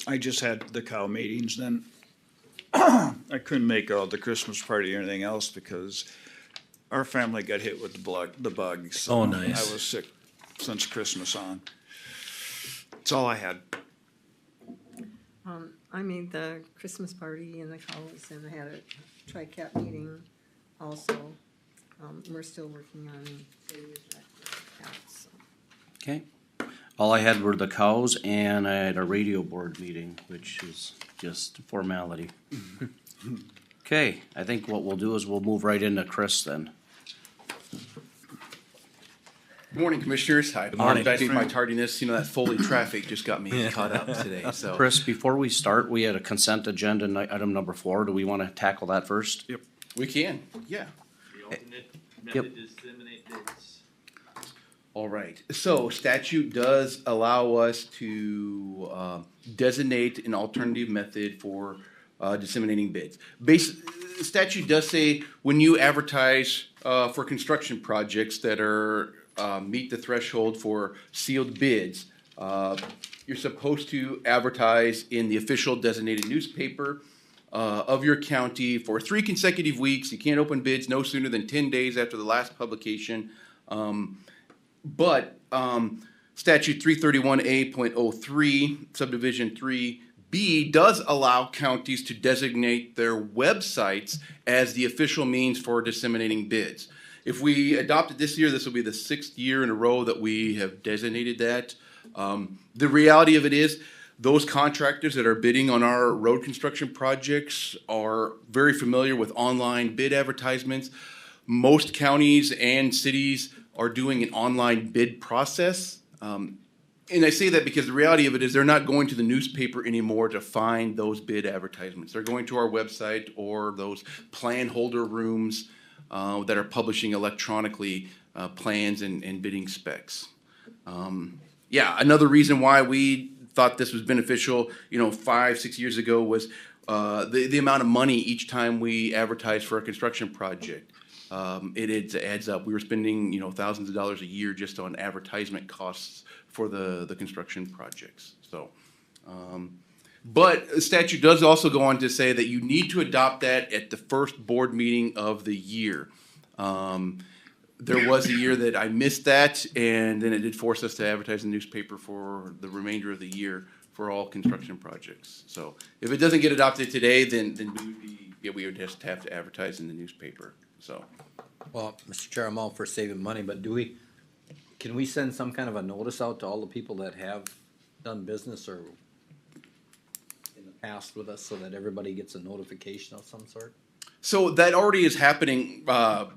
I just had the cow meetings, then I couldn't make the Christmas party or anything else because our family got hit with the bug. So Oh, nice. I was sick since Christmas on. That's all I had. I made the Christmas party in the cows, and I had a tri-cap meeting also. We're still working on that, so. Okay. All I had were the cows, and I had a radio board meeting, which is just formality. Okay, I think what we'll do is we'll move right into Chris then. Good morning, Commissioners. I morning. apologize for my tardiness. You know, that Foley traffic just got me caught up today, so. Chris, before we start, we had a consent agenda, item number 4. Do we want to tackle that first? Yep. We can, yeah. The alternate Yep. method to disseminate bids. All right. So statute does allow us to designate an alternative method for disseminating bids. Statute does say when you advertise for construction projects that are meet the threshold for sealed bids, you're supposed to advertise in the official designated newspaper of your county for 3 consecutive weeks. You can't open bids no sooner than 10 days after the last publication. But statute 331A.03, subdivision 3B, does allow counties to designate their websites as the official means for disseminating bids. If we adopt it this year, this will be the 6th year in a row that we have designated that. The reality of it is, those contractors that are bidding on our road construction projects are very familiar with online bid advertisements. Most counties and cities are doing an online bid process. And I say that because the reality of it is they're not going to the newspaper anymore to find those bid advertisements. They're going to our website or those plan holder rooms that are publishing electronically plans and bidding specs. Yeah, another reason why we thought this was beneficial, 5-6 years ago was the amount of money each time we advertise for a construction project. it adds up. We were spending, thousands of dollars a year just on advertisement costs for the construction projects, so. But the statute does also go on to say that you need to adopt that at the first board meeting of the year. There was a year that I missed that, and then it did force us to advertise in the newspaper for the remainder of the year for all construction projects. So if it doesn't get adopted today, then we would just have to advertise in the newspaper, so. Well, Mr. Chair, I'm all for saving money, but can we send some kind of a notice out to all the people that have done business or in the past with us so that everybody gets a notification of some sort? So that already is happening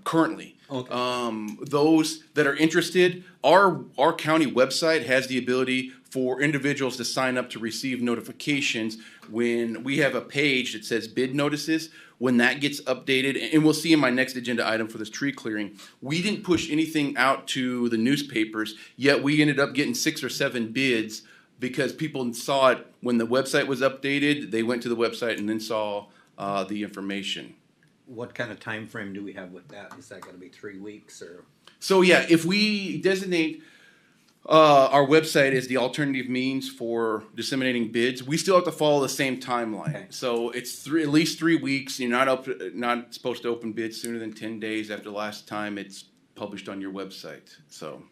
currently. Okay. Those that are interested, our county website has the ability for individuals to sign up to receive notifications when we have a page that says bid notices. When that gets updated, and we'll see in my next agenda item for this tree clearing, we didn't push anything out to the newspapers, yet we ended up getting 6 or 7 bids because people saw it when the website was updated. They went to the website and then saw the information. What kind of time frame do we have with that? Is that gonna be 3 weeks or? So yeah, if we designate our website as the alternative means for disseminating bids, we still have to follow the same timeline. Okay. So it's at least 3 weeks. You're not supposed to open bids sooner than 10 days after the last time it's published on your website. So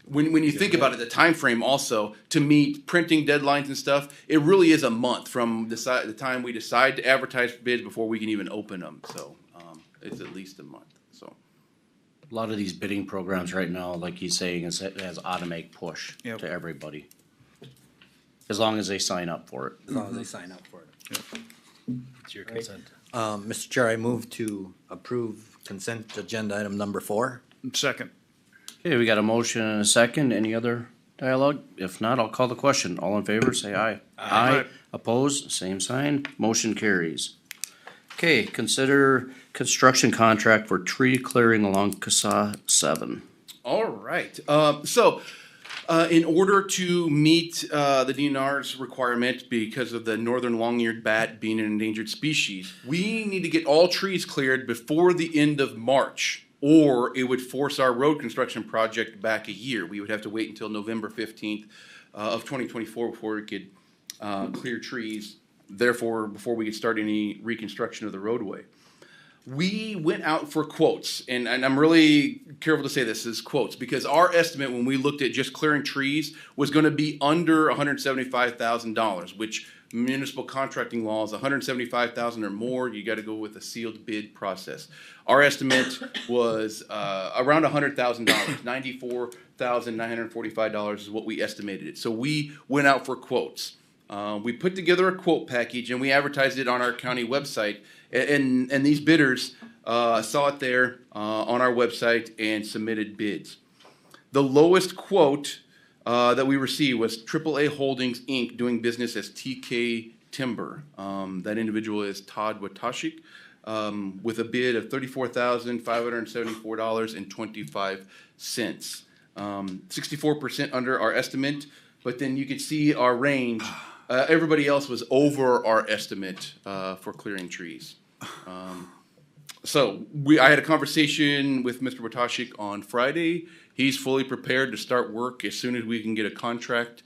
when you think about it, the time frame also to meet printing deadlines and stuff, it really is a month from the time we decide to advertise bids before we can even open them. So it's at least a month. So. A lot of these bidding programs right now, like he's saying, it has automatic push Yep. to everybody. As long as they sign up for it. As long as they sign up for it. It's your consent. Mr. Chair, I move to approve consent agenda item number 4. Second. Okay, we got a motion and a second. Any other dialogue? If not, I'll call the question. All in favor, say aye. Aye. Opposed, same sign. Motion carries. Okay, consider construction contract for tree clearing along CASA 7. All right. In order to meet the DNR's requirement because of the northern long-eared bat being an endangered species, we need to get all trees cleared before the end of March, or it would force our road construction project back a year. We would have to wait until November 15th of 2024 before we could clear trees, therefore before we could start any reconstruction of the roadway. We went out for quotes, and I'm really careful to say this is quotes, because our estimate when we looked at just clearing trees was gonna be under $175,000, which municipal contracting law is $175,000 or more, you gotta go with a sealed bid process. Our estimate was around $100,000, $94,945 is what we estimated it. So we went out for quotes. We put together a quote package and we advertised it on our county website. And these bidders saw it there on our website and submitted bids. The lowest quote that we received was AAA Holdings, Inc., doing business as TK Timber. That individual is Todd Watashik, with a bid of $34,574.25. 64% under our estimate, but then you could see our range. Everybody else was over our estimate for clearing trees. I had a conversation with Mr. Watashik on Friday. He's fully prepared to start work as soon as we can get a contract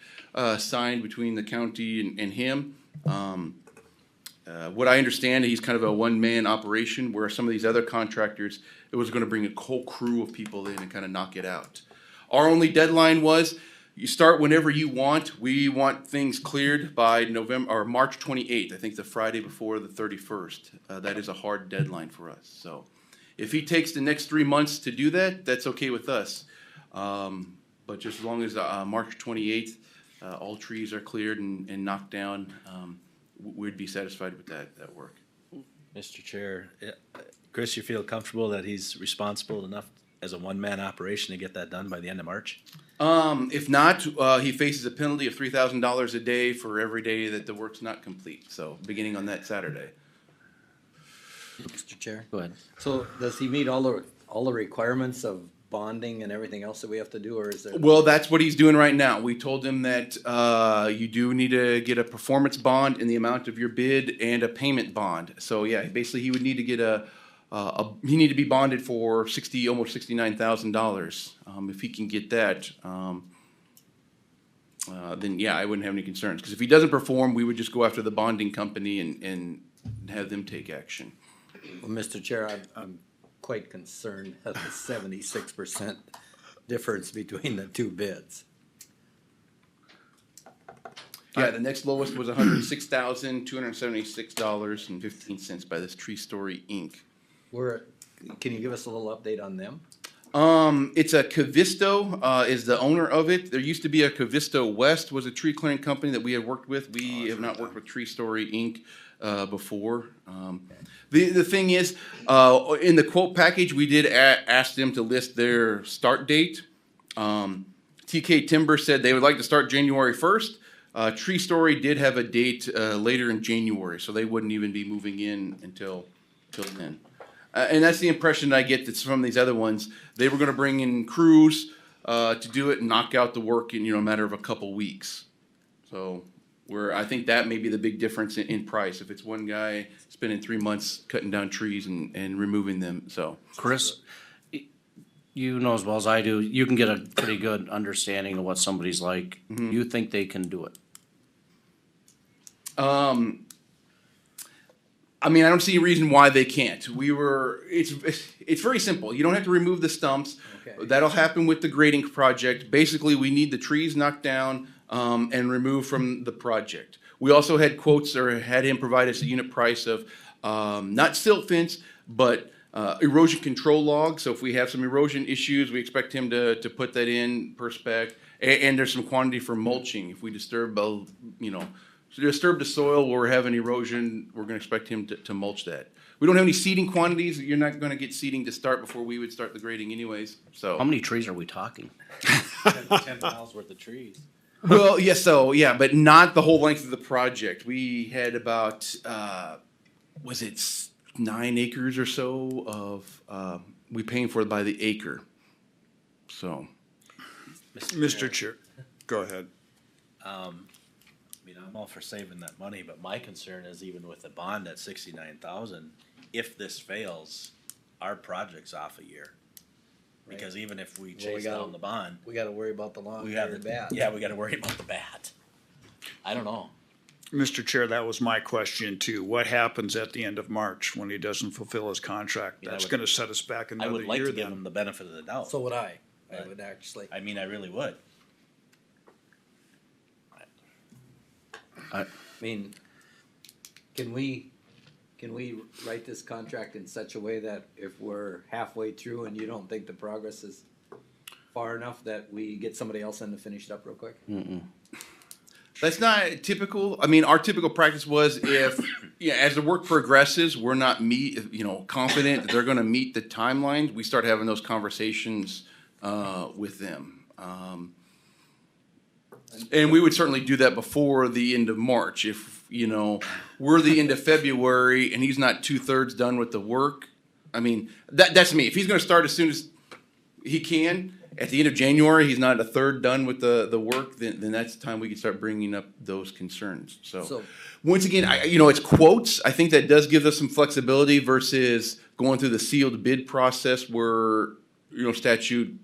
signed between the county and him. What I understand, he's kind of a one-man operation, where some of these other contractors, it was gonna bring a whole crew of people in and kind of knock it out. Our only deadline was, you start whenever you want. We want things cleared by March 28th. I think the Friday before the 31st. That is a hard deadline for us. So if he takes the next 3 months to do that, that's okay with us. But just as long as March 28th, all trees are cleared and knocked down, we'd be satisfied with that work. Mr. Chair, Chris, you feel comfortable that he's responsible enough as a one-man operation to get that done by the end of March? If not, he faces a penalty of $3,000 a day for every day that the work's not complete. So beginning on that Saturday. Mr. Chair? Go ahead. So does he meet all the requirements of bonding and everything else that we have to do, or is there? Well, that's what he's doing right now. We told him that you do need to get a performance bond in the amount of your bid and a payment bond. So yeah, basically he would need to get a he needed to be bonded for almost $69,000. If he can get that, then yeah, I wouldn't have any concerns. Because if he doesn't perform, we would just go after the bonding company and have them take action. Well, Mr. Chair, I'm quite concerned at the 76% difference between the two bids. Yeah, the next lowest was $106,276.15 by this Tree Story Inc. Can you give us a little update on them? It's a Cavisto, is the owner of it. There used to be a Cavisto West, was a tree clearing company that we had worked with. We have not worked with Tree Story Inc. Before. The thing is, in the quote package, we did ask them to list their start date. TK Timber said they would like to start January 1st. Tree Story did have a date later in January, so they wouldn't even be moving in until then. And that's the impression I get that's from these other ones. They were going to bring in crews to do it and knock out the work in a matter of a couple weeks. So I think that may be the big difference in price. If it's one guy spending 3 months cutting down trees and removing them, so. Chris, you know as well as I do, you can get a pretty good understanding of what somebody's like. You think they can do it? I mean, I don't see a reason why they can't. It's very simple. You don't have to remove the stumps. Okay. That'll happen with the grading project. Basically, we need the trees knocked down and removed from the project. We also had quotes or had him provide us a unit price of not silt fence, but erosion control log. So if we have some erosion issues, we expect him to put that in per spec. And there's some quantity for mulching. If we disturb the soil where we're having erosion, we're going to expect him to mulch that. We don't have any seeding quantities. You're not going to get seeding to start before we would start the grading anyways. So How many trees are we talking? 10 miles worth of trees. Well, yeah, but not the whole length of the project. We had about, was it 9 acres or so of, we paying for it by the acre. So. Mr. Chair, go ahead. I mean, I'm all for saving that money, but my concern is even with the bond at 69,000, if this fails, our project's off a year. Because even if we chase down the bond, We gotta worry about the lawn we and have the bat. Yeah, we gotta worry about the bat. I don't know. Mr. Chair, that was my question too. What happens at the end of March when he doesn't fulfill his contract? Yeah, That's I would- gonna set us back I another would like year to give then. him the benefit of the doubt. So would I. I would actually. I mean, I really would. I mean, can we write this contract in such a way that if we're halfway through and you don't think the progress is far enough that we get somebody else in to finish it up real quick? That's not typical. I mean, our typical practice was if, as the work progresses, we're not confident that they're gonna meet the timelines, we start having those conversations, with them. And we would certainly do that before the end of March. If, we're the end of February and he's not 2/3 done with the work, I mean, that's me. If he's gonna start as soon as he can, at the end of January, he's not 1/3 done with the work, then that's the time we can start bringing up those concerns. So once again, it's quotes. I think that does give us some flexibility versus going through the sealed bid process where, statute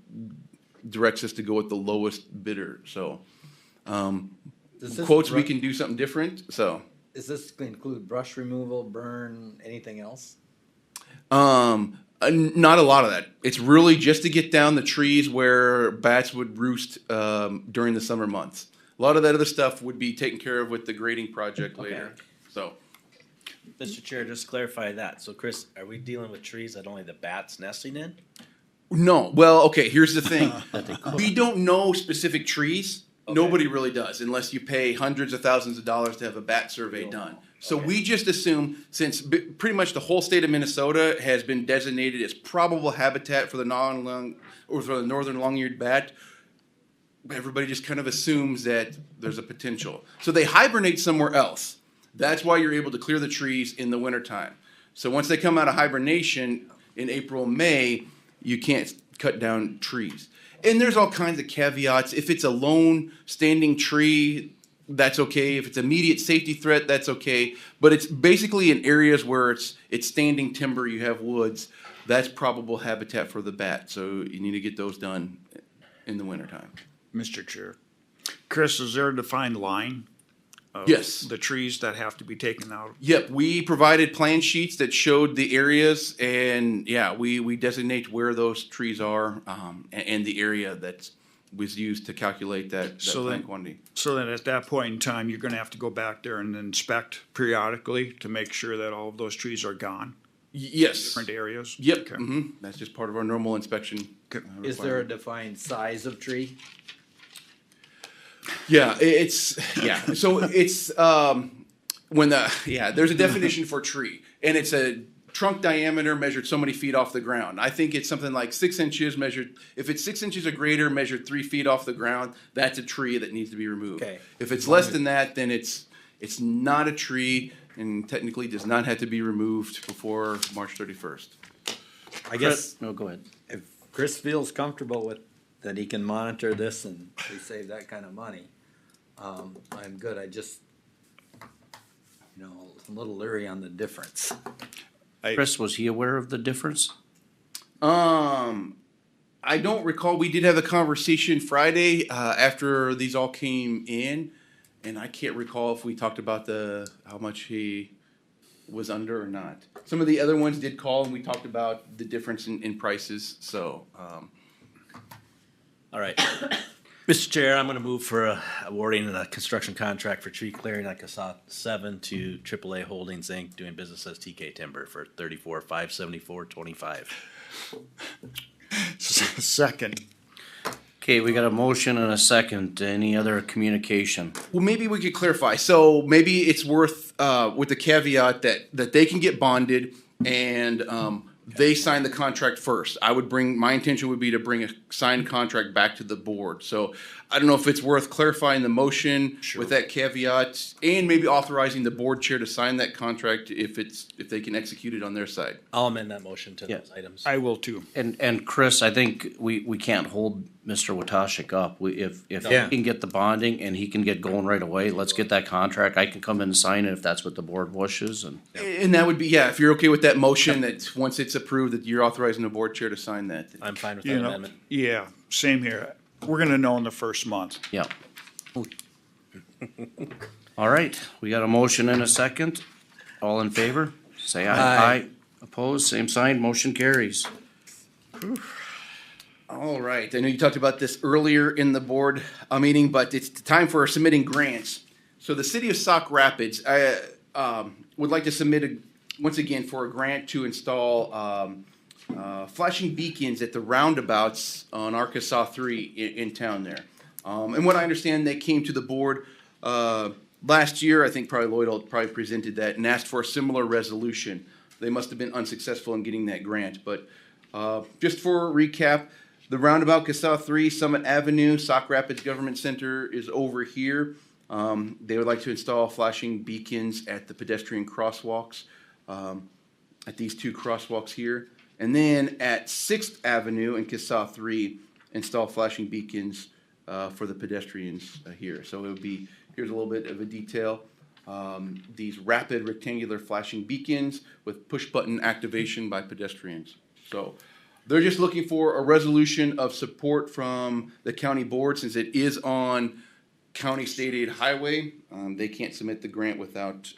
directs us to go with the lowest bidder. So quotes, we can do something different, so. Does this include brush removal, burn, anything else? Not a lot of that. It's really just to get down the trees where bats would roost during the summer months. A lot of that other stuff would be taken care of with the grading project later. So, Mr. Chair, just clarify that. So Chris, are we dealing with trees that only the bat's nesting in? no. Well, okay, here's the thing. We don't know specific trees. Nobody really does unless you pay hundreds of thousands of dollars to have a bat survey done. So we just assume, since pretty much the whole state of Minnesota has been designated as probable habitat for the northern long-eared bat, everybody just kind of assumes that there's a potential. So they hibernate somewhere else. That's why you're able to clear the trees in the wintertime. So once they come out of hibernation in April, May, you can't cut down trees. And there's all kinds of caveats. If it's a lone standing tree, that's okay. If it's immediate safety threat, that's okay. But it's basically in areas where it's standing timber, you have woods, that's probable habitat for the bat. So you need to get those done in the wintertime. Mr. Chair. Chris, is there a defined line? Of Yes. the trees that have to be taken out? Yep, we provided plan sheets that showed the areas, and yeah, we designate where those trees are, and the area that was used to calculate that So plant then- quantity. So then at that point in time, you're gonna have to go back there and inspect periodically to make sure that all of those trees are gone, Yes. different areas? Yep, Okay. that's just part of our normal inspection. Is there a defined size of tree? Yeah, so it's, there's a definition for tree, and it's a trunk diameter measured so many feet off the ground. I think it's something like 6 inches measured, if it's 6 inches or greater, measured 3 feet off the ground, that's a tree that needs to be removed. Okay. If it's less than that, then it's not a tree, and technically does not have to be removed before March 31st. I guess No, go ahead. if Chris feels comfortable with, that he can monitor this and we save that kind of money, I'm good. I just, I'm a little leery on the difference. Chris, was he aware of the difference? I don't recall. We did have a conversation Friday after these all came in, and I can't recall if we talked about how much he was under or not. Some of the other ones did call, and we talked about the difference in prices. So, All right. Mr. Chair, I'm gonna move for awarding a construction contract for tree clearing at Casat 7 to AAA Holdings, Inc., doing business as TK Timber for $34,574.25. Second. Okay, we got a motion and a second. Any other communication? well, maybe we could clarify. So maybe it's worth, with the caveat that they can get bonded and they sign the contract first. My intention would be to bring a signed contract back to the board. So I don't know if it's worth clarifying the motion with that caveat and maybe authorizing the board chair to sign that contract if they can execute it on their side. I'll amend that motion to Yeah. those items. I will too. And Chris, I think we can't hold Mr. Watashik up. If he Yeah. can get the bonding and he can get going right away, let's get that contract. I can come in and sign it if that's what the board wishes and. And that would be, if you're okay with that motion, that once it's approved, that you're authorizing the board chair to sign that. I'm fine with You that know, amendment. yeah, same here. We're gonna know in the first month. Yeah. All right, we got a motion and a second. All in favor? Say aye. Aye. Opposed, same sign, motion carries. All right, I know you talked about this earlier in the board meeting, but it's time for submitting grants. So the city of Sauk Rapids, would like to submit once again for a grant to install flashing beacons at the roundabouts on Arkansas 3 in town there. And what I understand, they came to the board last year. I think probably Lloyd probably presented that and asked for a similar resolution. They must have been unsuccessful in getting that grant. But just for a recap, the roundabout Casal 3, Summit Avenue, Sauk Rapids Government Center is over here. They would like to install flashing beacons at the pedestrian crosswalks, at these two crosswalks here. And then at 6th Avenue and Casal 3, install flashing beacons for the pedestrians here. So it would be, here's a little bit of a detail. These rapid rectangular flashing beacons with push-button activation by pedestrians. So they're just looking for a resolution of support from the county board since it is on county state aid highway. They can't submit the grant without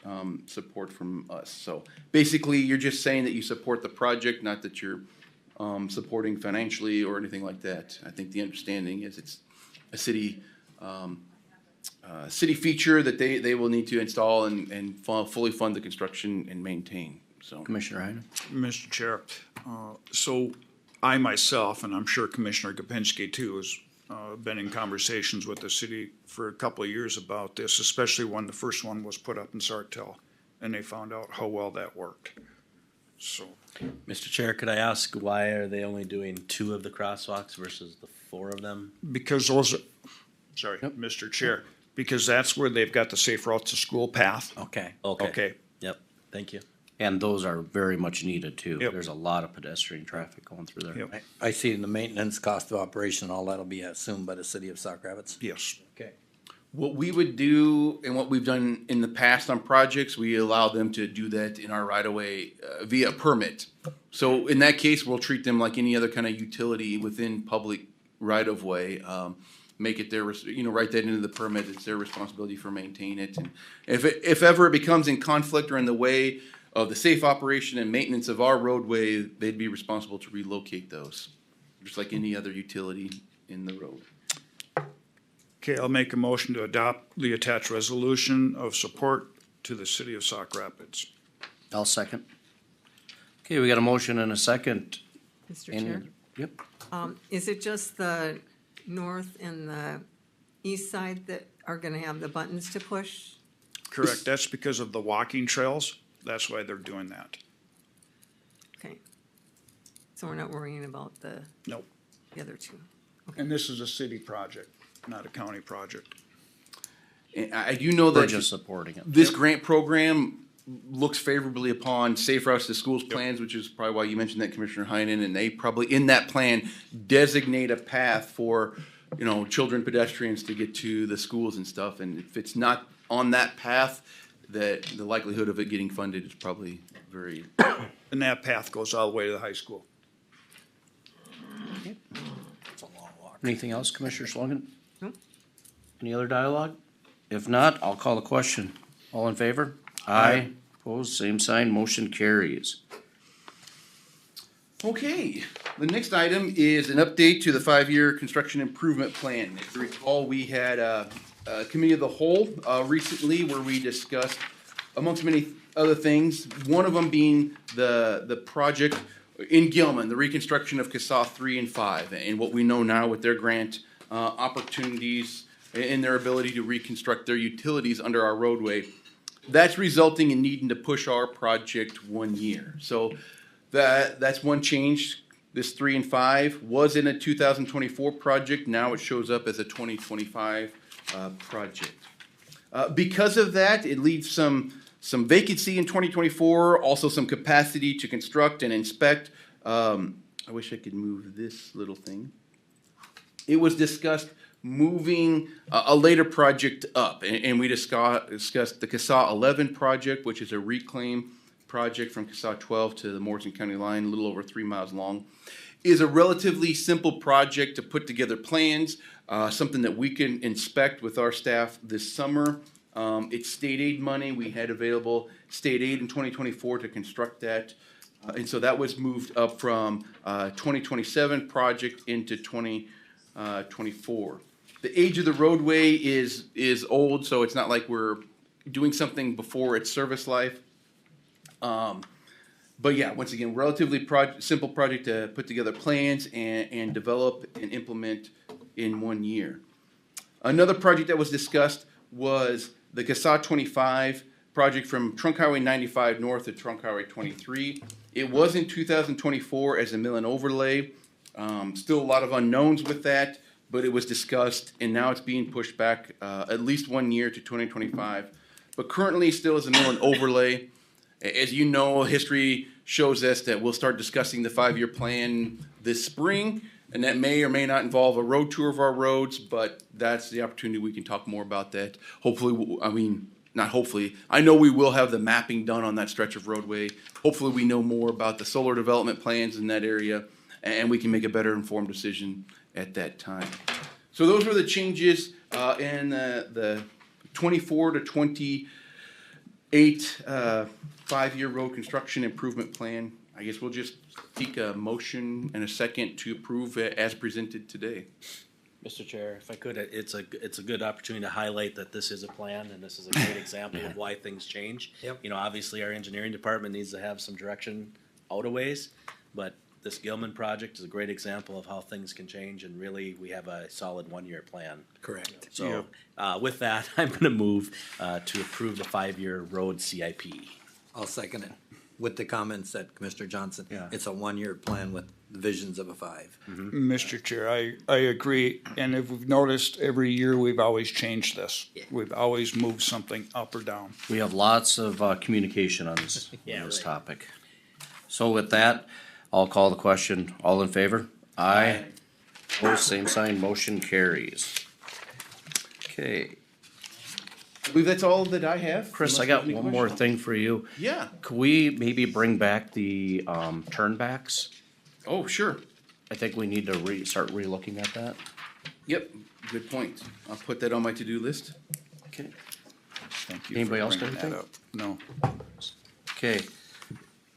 support from us. So basically, you're just saying that you support the project, not that you're supporting financially or anything like that. I think the understanding is it's a city feature that they will need to install and fully fund the construction and maintain. So, Commissioner Heinen? Mr. Chair, so I myself, and I'm sure Commissioner Gopinski too, has been in conversations with the city for a couple of years about this, especially when the first one was put up in Sartell, and they found out how well that worked. So, Mr. Chair, could I ask why are they only doing 2 of the crosswalks versus the 4 of them? because those are, sorry, Mr. Chair, because that's where they've got the safe route to school path. Okay. Okay, Yep, thank you. And those are very much needed too. Yep. There's a lot of pedestrian traffic going through there. Yep. I see in the maintenance cost of operation, all that'll be assumed by the city of Sauk Rapids. yes. Okay. What we would do and what we've done in the past on projects, we allow them to do that in our right of way via a permit. So in that case, we'll treat them like any other kind of utility within public right of way. Make it their, write that into the permit. It's their responsibility for maintaining it. And if ever it becomes in conflict or in the way of the safe operation and maintenance of our roadway, they'd be responsible to relocate those, just like any other utility in the road. Okay, I'll make a motion to adopt the attached resolution of support to the city of Sauk Rapids. I'll second. Okay, we got a motion and a second. Mr. Any- Chair, Yep. is it just the north and the east side that are gonna have the buttons to push? Correct, that's because of the walking trails. That's why they're doing that. Okay. So we're not worrying about the Nope. other two. And this is a city project, not a county project. And I do know We're that just supporting it. this grant program looks favorably upon Safe Routes to Schools plans, which is probably why you mentioned that, Commissioner Heinen, and they probably, in that plan, designate a path for, children, pedestrians to get to the schools and stuff, and if it's not on that path, that the likelihood of it getting funded is probably very. And that path goes all the way to the high school. Anything else, Commissioner Schlangen? Nope. Any other dialogue? If not, I'll call the question. All in favor? Aye. Opposed, same sign, motion carries. Okay, the next item is an update to the 5-year construction improvement plan. If you recall, we had a committee of the whole recently where we discussed, amongst many other things, one of them being the project in Gilman, the reconstruction of CASA 3 and 5, and what we know now with their grant opportunities and their ability to reconstruct their utilities under our roadway. That's resulting in needing to push our project 1 year. So that's one change. This 3 and 5 was in a 2024 project. Now it shows up as a 2025 project. Because of that, it leaves some vacancy in 2024, also some capacity to construct and inspect. I wish I could move this little thing. It was discussed moving a later project up, and we discussed the CASA 11 project, which is a reclaim project from CASA 12 to the Morrison County line, a little over 3 miles long. Is a relatively simple project to put together plans, something that we can inspect with our staff this summer. It's state aid money. We had available state aid in 2024 to construct that. And so that was moved up from 2027 project into 2024. The age of the roadway is old, so it's not like we're doing something before its service life. But yeah, once again, relatively simple project to put together plans and develop and implement in 1 year. Another project that was discussed was the CASA 25 project from Trunk Highway 95 north to Trunk Highway 23. It was in 2024 as a mill and overlay. Still a lot of unknowns with that, but it was discussed and now it's being pushed back at least 1 year to 2025. But currently still as a mill and overlay. As you know, history shows us that we'll start discussing the 5-year plan this spring, and that may or may not involve a road tour of our roads, but that's the opportunity we can talk more about that. Hopefully, not hopefully, I know we will have the mapping done on that stretch of roadway. Hopefully we know more about the solar development plans in that area, and we can make a better informed decision at that time. So those were the changes in the 24 to 28 5-year road construction improvement plan. I guess we'll just take a motion and a second to approve it as presented today. Mr. Chair, if I could, it's a good opportunity to highlight that this is a plan and this is a great example of why things change. Yep. Obviously our engineering department needs to have some direction out a ways, but this Gilman project is a great example of how things can change, and really we have a solid 1-year plan. Correct. So with that, I'm going to move to approve the 5-year road CIP. I'll second it with the comments that Commissioner Johnson, it's a 1-year plan with visions of a 5. Mr. Chair, I agree, and if we've noticed, every year we've always changed this. We've always moved something up or down. We have lots of communication on this, topic. So with that, I'll call the question. All in favor? Aye. Opposed, same sign, motion carries. Okay, believe that's all that I have. Chris, I Unless got there's any one more questions. thing for you. Yeah. Could we maybe bring back the, turnbacks? Oh, sure. I think we need to start re-looking at that. Yep, good point. I'll put that on my to-do list. Okay. Thank you. Anybody for else got bringing that anything? up. No. Okay.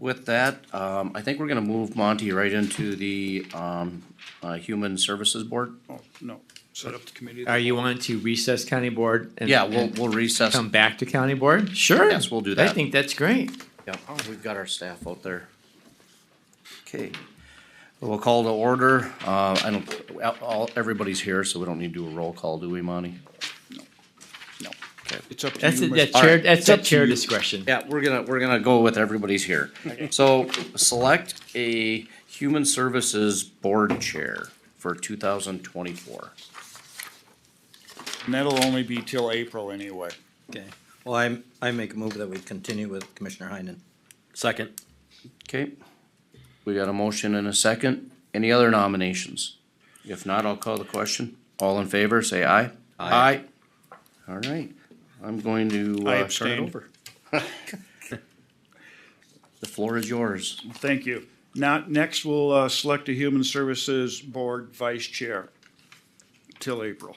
With that, I think we're gonna move Monty right into the, Human Services Board. Oh, no. Set up the committee. Are you wanting to recess county board? And Yeah, and we'll recess. come back to county board? Sure. Yes, we'll do I that. think that's great. Yeah, oh, we've got our staff out there. Okay. We'll call to order. I don't, everybody's here, so we don't need to do a roll call, do we, Monty? No. Okay. It's up to That's you. that Mr. chair. That's It's up that to chair you. discretion. Yeah, we're gonna go with everybody's here. So select a Human Services Board Chair for 2024. And that'll only be till April anyway. Okay. Well, I make a move that we continue with Commissioner Heinen. Second. Okay, we got a motion and a second. Any other nominations? If not, I'll call the question. All in favor, say aye. Aye. All right, I'm going to, I turn it abstain. over. The floor is yours. Thank you. Now, next we'll, select a Human Services Board Vice Chair till April.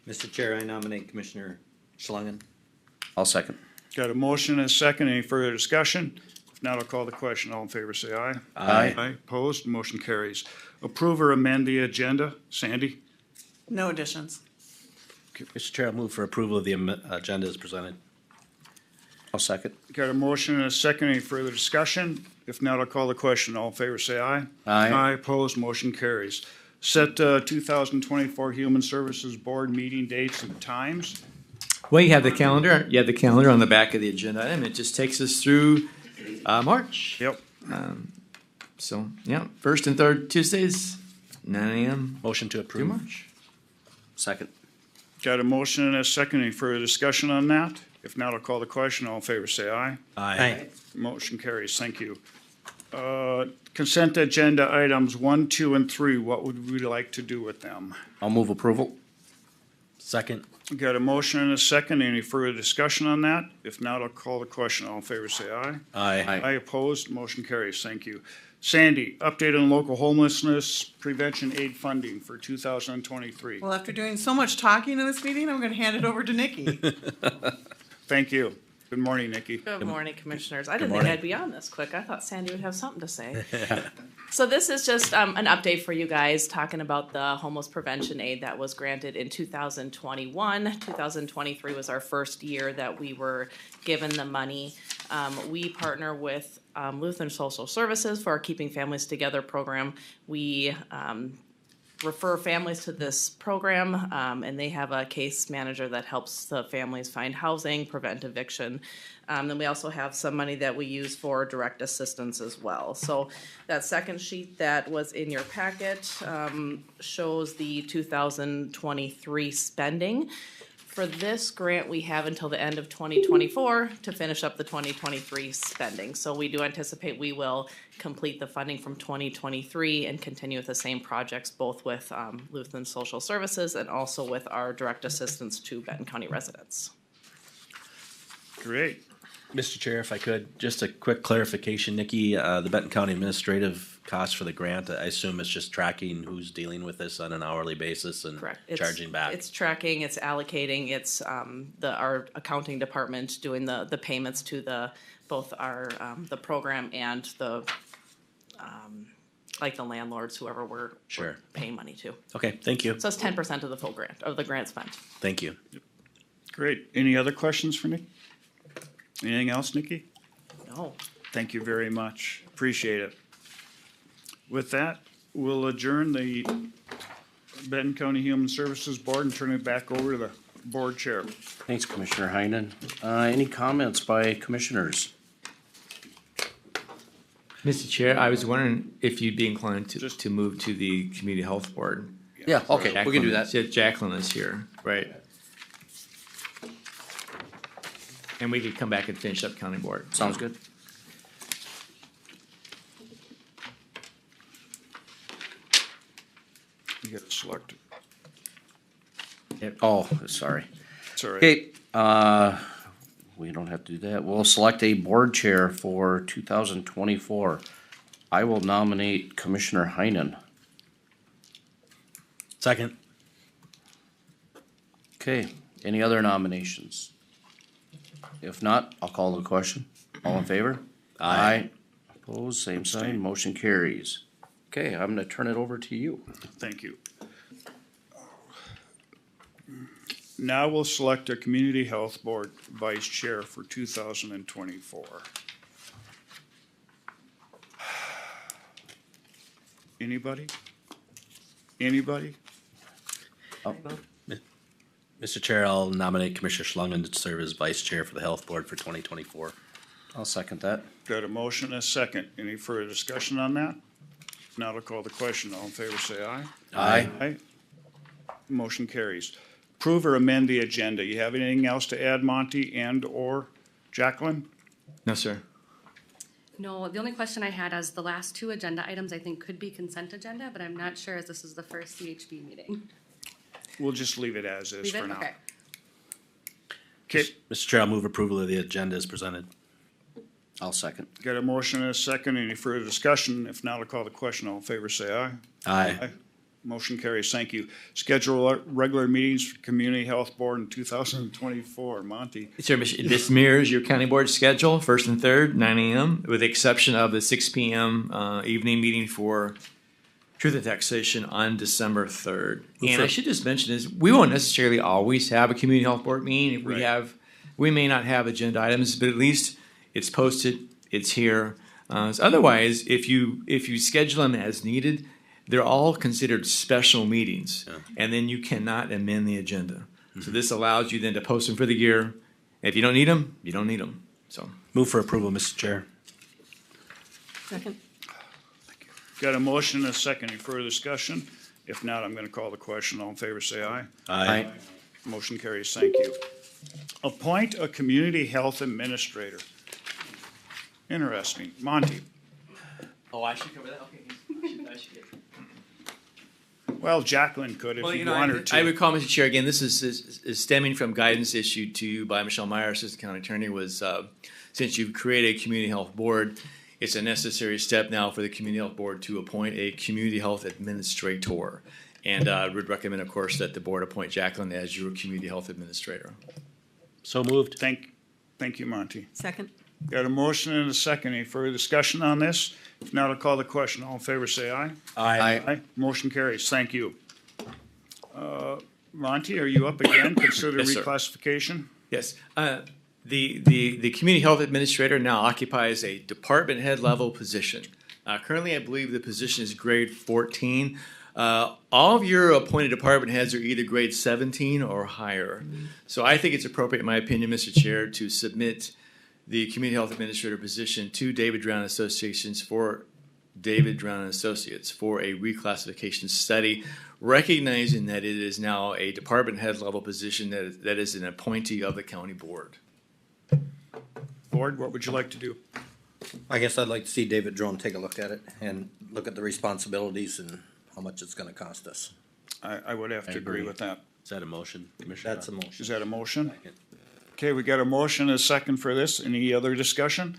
Mr. Chair, I nominate Commissioner Schlangen. I'll second. Got a motion and a second. Any further discussion? If not, I'll call the question. All in favor, say aye. Aye. Aye. Opposed? Motion carries. Approve or amend the agenda. Sandy? No additions. Mr. Chair, I move for approval of the agenda as presented. I'll second. Got a motion and a second. Any further discussion? If not, I'll call the question. All in favor, say aye. Aye. Aye. Opposed? Motion carries. Set, 2024 Human Services Board meeting dates and times. Well, you have the calendar. You have the calendar on the back of the agenda item. It just takes us through March. Yep. So yeah, first and third Tuesdays, 9 a.m. Motion to through approve. March. Second. Got a motion and a second. Any further discussion on that? If not, I'll call the question. All in favor, say aye. Aye. Motion carries. Thank you. Consent agenda items 1, 2, and 3. What would we like to do with them? I'll move approval. Second. Got a motion and a second. Any further discussion on that? If not, I'll call the question. All in favor, say aye. Aye. Aye. Aye opposed. Motion carries. Thank you. Sandy, update on local homelessness prevention aid funding for 2023. Well, after doing so much talking in this meeting, I'm gonna hand it over to Nikki. Thank you. Good morning, Nikki. Good morning, Commissioners. I didn't think morning. I'd be on this quick. I thought Sandy would have something to say. So this is just an update for you guys, talking about the homeless prevention aid that was granted in 2021. 2023 was our first year that we were given the money. We partner with Lutheran Social Services for our Keeping Families Together program. We refer families to this program, and they have a case manager that helps the families find housing, prevent eviction. Then we also have some money that we use for direct assistance as well. So that second sheet that was in your packet shows the 2023 spending. For this grant, we have until the end of 2024 to finish up the 2023 spending. So we do anticipate we will complete the funding from 2023 and continue with the same projects, both with Lutheran Social Services and also with our direct assistance to Benton County residents. Great. Mr. Chair, if I could, just a quick clarification, Nikki, the Benton County administrative cost for the grant, I assume it's just tracking who's dealing with this on an hourly basis and Correct. charging back. It's tracking, it's allocating, it's our accounting department doing the payments to both our the program and the like the landlords, whoever we're Sure. paying money to. Okay, thank you. So it's 10% of the full grant, of the grant spent. Thank you. Great. Any other questions for Nikki? Anything else, Nikki? No. Thank you very much. Appreciate it. With that, we'll adjourn the Benton County Human Services Board and turn it back over to the board chair. Thanks, Commissioner Heinen. Any comments by commissioners? Mr. Chair, I was wondering if you'd be inclined to move to the Community Health Board. Yeah, okay, we can do that. Jacqueline is here, right? And we could come back and finish up County Board. Sounds good. You got selected. Oh, sorry. That's all right. Okay, we don't have to do that. We'll select a board chair for 2024. I will nominate Commissioner Heinen. Second. Okay, any other nominations? If not, I'll call the question. All in favor? Aye. Opposed, same sign, motion carries. Okay, I'm gonna turn it over to you. Thank you. Now we'll select a Community Health Board Vice Chair for 2024. Anybody? Anybody? Mr. Chair, I'll nominate Commissioner Schlangen to serve as vice chair for the health board for 2024. I'll second that. Got a motion and a second. Any further discussion on that? Now to call the question. All in favor, say aye. Aye. Aye. Motion carries. Approve or amend the agenda. You have anything else to add, Monty and/or Jacqueline? No, sir. No, the only question I had is the last two agenda items I think could be consent agenda, but I'm not sure as this is the first CHB meeting. We'll just leave it as is Leave for it? now. Okay. Okay, Mr. Chair, I'll move approval of the agenda as presented. I'll second. got a motion and a second. Any further discussion? If not, I'll call the question. All in favor, say aye. Aye. Motion carries. Thank you. Schedule regular meetings for Community Health Board in 2024. Monty? Sir, this mirrors your county board schedule, first and third, 9 a.m., with the exception of the 6 p.m. Evening meeting for Truth and Taxation on December 3rd. And I should just mention is, we won't necessarily always have a community health board meeting. If we Right. have, we may not have agenda items, but at least it's posted, it's here. So otherwise, if you schedule them as needed, they're all considered special meetings, and then you cannot amend the agenda. So this allows you then to post them for the year. If you don't need them, you don't need them. So Move for approval, Mr. Chair. Second. Got a motion and a second. Any further discussion? If not, I'm gonna call the question. All in favor, say aye. Aye. Motion carries. Thank you. Appoint a Community Health Administrator. Interesting. Monty? oh, I should cover that. Okay, I should get. Well, Jacqueline could if Well, you know, wanted to. I would call, Mr. Chair, again, this is stemming from guidance issued to you by Michelle Meyer, Assistant County Attorney, was, since you've created a community health board, it's a necessary step now for the community health board to appoint a community health administrator. And I would recommend, of course, that the board appoint Jacqueline as your community health administrator. So moved. Thank you, Monty. Second. Got a motion and a second. Any further discussion on this? If not, I'll call the question. All in favor, say aye. Aye. Motion carries. Thank you. Monty, are you up again? Consider Yes, sir. reclassification? Yes, the community health administrator now occupies a department head level position. Currently, I believe the position is grade 14. All of your appointed department heads are either grade 17 or higher. So I think it's appropriate, in my opinion, Mr. Chair, to submit the community health administrator position to David Drown Associates for a reclassification study, recognizing that it is now a department head level position that is an appointee of the county board. Board, what would you like to do? I guess I'd like to see David Drone take a look at it and look at the responsibilities and how much it's gonna cost us. I would have to agree with that. Is that a motion, Commissioner? That's a motion. Is that a motion? Okay, we got a motion and a second for this. Any other discussion?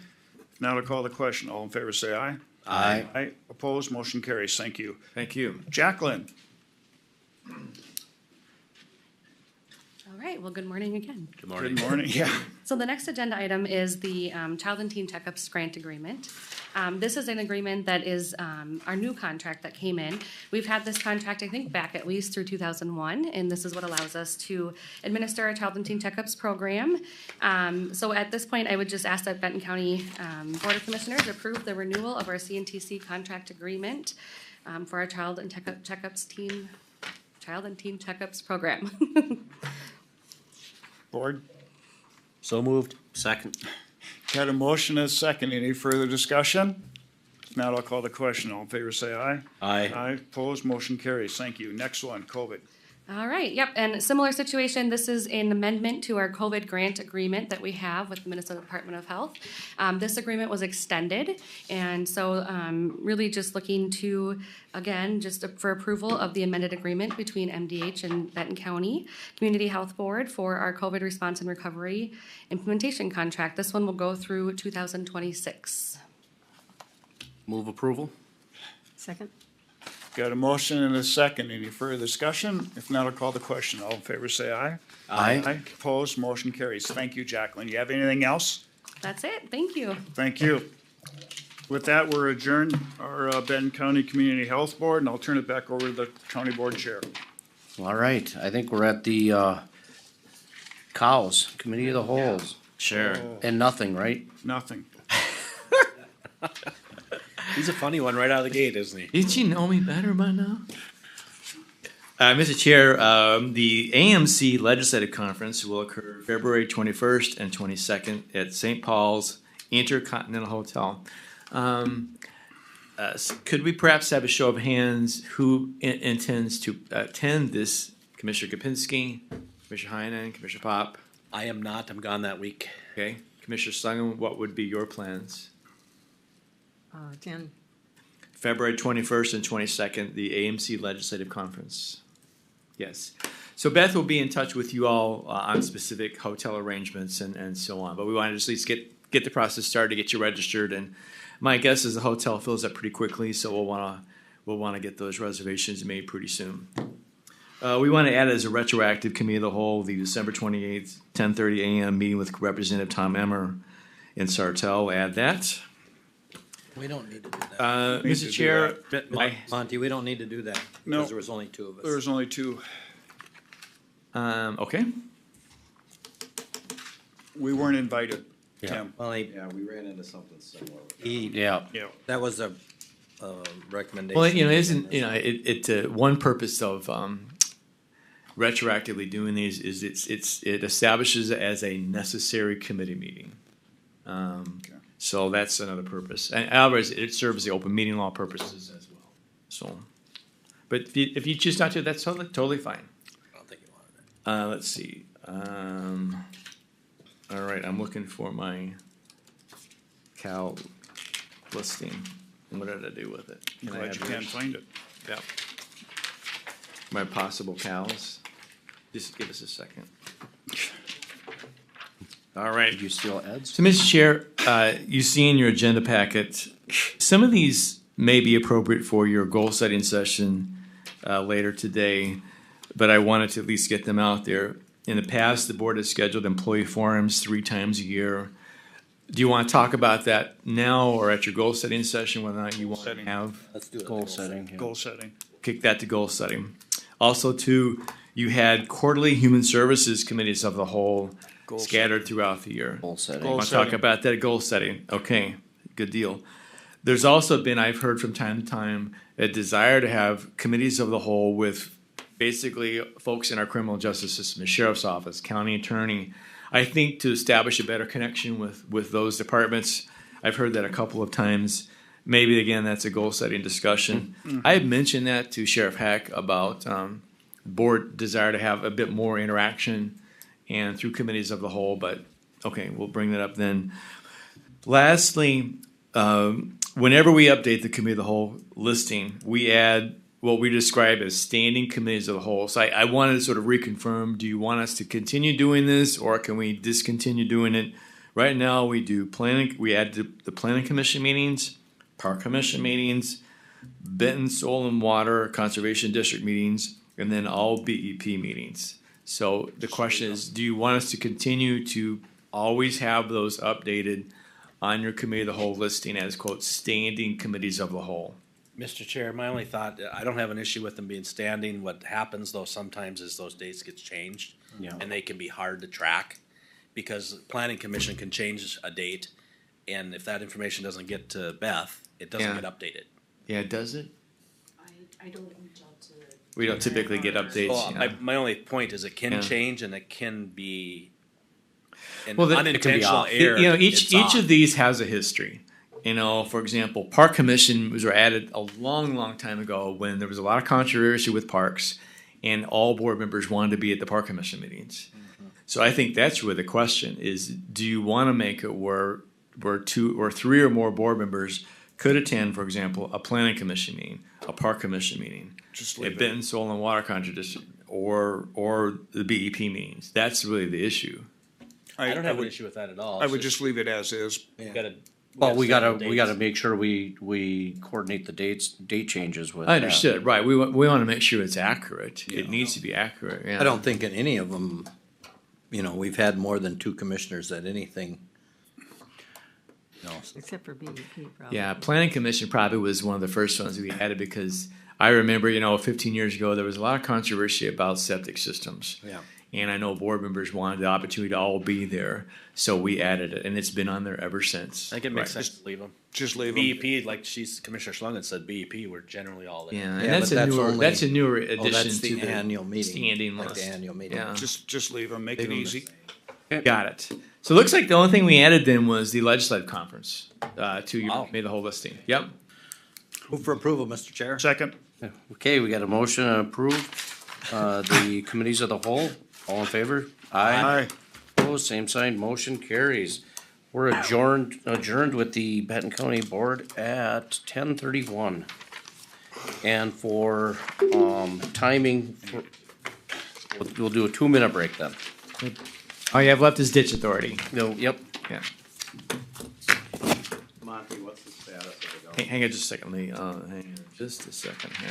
Now to call the question. All in favor, say aye. Aye. Aye. Opposed? Motion carries. Thank you. Thank you. Jacqueline? All right, well, good morning again. Good morning. Good morning. Yeah. So the next agenda item is the Child and Teen Checkups Grant Agreement. This is an agreement that is our new contract that came in. We've had this contract, I think, back at least through 2001, and this is what allows us to administer our Child and Teen Checkups program. So at this point, I would just ask that Benton County Board of Commissioners approve the renewal of our CNTC contract agreement for our Child and Teen Checkups program. Board? So moved. Second. Got a motion and a second. Any further discussion? Now I'll call the question. All in favor, say aye. Aye. Aye. Opposed? Motion carries. Thank you. Next one, COVID. All right, yep, and similar situation, this is an amendment to our COVID grant agreement that we have with the Minnesota Department of Health. This agreement was extended, and so really just looking to, again, just for approval of the amended agreement between MDH and Benton County Community Health Board for our COVID response and recovery implementation contract. This one will go through 2026. Move approval? Second? Got a motion and a second. Any further discussion? If not, I'll call the question. All in favor, say aye. Aye. Opposed, motion carries. Thank you, Jacqueline. You have anything else? That's it, thank you. Thank you. With that, we're adjourned, our Benton County Community Health Board, and I'll turn it back over to the county board chair. All right, I think we're at the cows, committee of the whole, Sure. and nothing, right? Nothing. He's a funny one right out of the gate, isn't he? Did you know me better by now? Mr. Chair, the AMC Legislative Conference will occur February 21st and 22nd at St. Paul's Intercontinental Hotel. Could we perhaps have a show of hands who intends to attend this? Commissioner Kapinski, Commissioner Heinen, Commissioner Pop? I am not. I'm gone that week. Okay. Commissioner Schlangen, what would be your plans? 10. February 21st and 22nd, the AMC Legislative Conference. Yes. So Beth will be in touch with you all on specific hotel arrangements and so on. But we want to just at least get the process started to get you registered. And my guess is the hotel fills up pretty quickly, so we'll want to get those reservations made pretty soon. We want to add as a retroactive committee of the whole the December 28th, 10:30 a.m. meeting with Representative Tom Emmer in Sartell. We'll add that. We don't need to do that. Mr. Chair, Monty, we don't need to do that. No. Because there was only two of us. There's only two. Okay. We weren't invited, Yeah. Tim. Well, Yeah, we ran into something similar. Yeah. Yeah. that was a recommendation. Well, one purpose of retroactively doing these is it establishes it as a necessary committee meeting. So that's another purpose. And otherwise, it serves the open meeting law purposes as well. So, but if you choose not to, that's totally fine. I don't think you wanted it. Let's see. All right, I'm looking for my Cal listing. What did I do with it? I'm Can I glad have you can't yours? find it. Yeah. My possible cows. Just give us a second. All right. Did you steal Ed's? So, Mr. Chair, you see in your agenda packet, some of these may be appropriate for your goal-setting session later today, but I wanted to at least get them out there. In the past, the board has scheduled employee forums 3 times a year. Do you want to talk about that now or at your goal-setting session, whether or not you want to Setting. have? Let's do it. Goal setting. yeah. Goal setting. Kick that to goal setting. Also, too, you had quarterly human services committees of the whole scattered throughout the year. Goal setting. Goal Want to talk setting. about that goal setting? Okay, good deal. There's also been, I've heard from time to time, a desire to have committees of the whole with basically folks in our criminal justice system, the sheriff's office, county attorney. I think to establish a better connection with those departments. I've heard that a couple of times. Maybe again, that's a goal-setting discussion. I had mentioned that to Sheriff Hack about board desire to have a bit more interaction and through committees of the whole, but okay, we'll bring that up then. Lastly, whenever we update the committee of the whole listing, we add what we describe as standing committees of the whole. So I wanted to sort of reconfirm, do you want us to continue doing this or can we discontinue doing it? Right now, we do planning, we add the planning commission meetings, park commission meetings, Benton Soil and Water Conservation District meetings, and then all BEP meetings. So the question is, do you want us to continue to always have those updated on your committee of the whole listing as quote standing committees of the whole? Mr. Chair, my only thought, I don't have an issue with them being standing. What happens though sometimes is those dates get changed. Yeah. And they can be hard to track because planning commission can change a date. And if that information doesn't get to Beth, it doesn't Yeah. get updated. Yeah, does it? I don't reach out to. We don't typically get updates. Well, yeah. my only point is it can Yeah. change and it can be an Well, unintentional off. error. You know, each It's of off. these has a history. You know, for example, park commission was added a long, long time ago when there was a lot of controversy with parks, and all board members wanted to be at the park commission meetings. So I think that's where the question is, do you want to make it where two or three or more board members could attend, for example, a planning commission meeting, a park commission meeting, Just a leave it. Benton Soil and Water Contra District, or the BEP meetings? That's really the issue. I don't have an would- issue with that at all. I It's would just leave it as is. We gotta. Well, we gotta, set we gotta dates. make sure we coordinate the date changes with I that. understood, right? We want to make sure it's accurate. It needs to be accurate. Yeah. I don't think in any of them, we've had more than two commissioners at anything. No, Except for BEP, probably. Yeah, planning commission probably was one of the first ones we added because I remember, 15 years ago, there was a lot of controversy about septic systems. yeah. And I know board members wanted the opportunity to all be there, so we added it, and it's been on there ever since. I think it makes Right. sense to leave them. Just leave them. BEP, like Commissioner Schlungen said, BEP, we're generally all there. Yeah, and Yeah, that's but a that's newer, only- that's a newer Oh, addition that's to the the annual meeting. standing like list. the annual meeting. Yeah. Just leave them, make Leave it 'em the easy. Got it. So it looks like the only thing we added then was the legislative conference, Wow. made the whole listing. Yep. Move for approval, Mr. Chair. Second, Okay, we got a motion to approve, the committees of the whole. All in favor? aye. Opposed, same sign, motion carries. We're adjourned with the Benton County Board at 10:31. And for, timing, we'll do a 2-minute break then. All you have left is ditch authority. No, yep. Yeah. Monty, what's the status of Hang on just a second. Let me, hang on just a second here.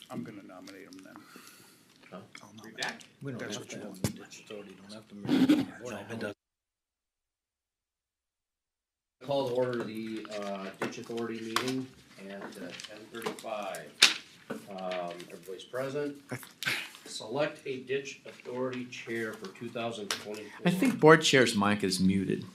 I'm gonna nominate him then. We don't That's have what to you have want. the ditch authority, don't have to. merge it. It does. Call to order the ditch authority meeting at 10:35. Everybody's present. Select a ditch authority chair for 2024. I think board chair's mic is muted,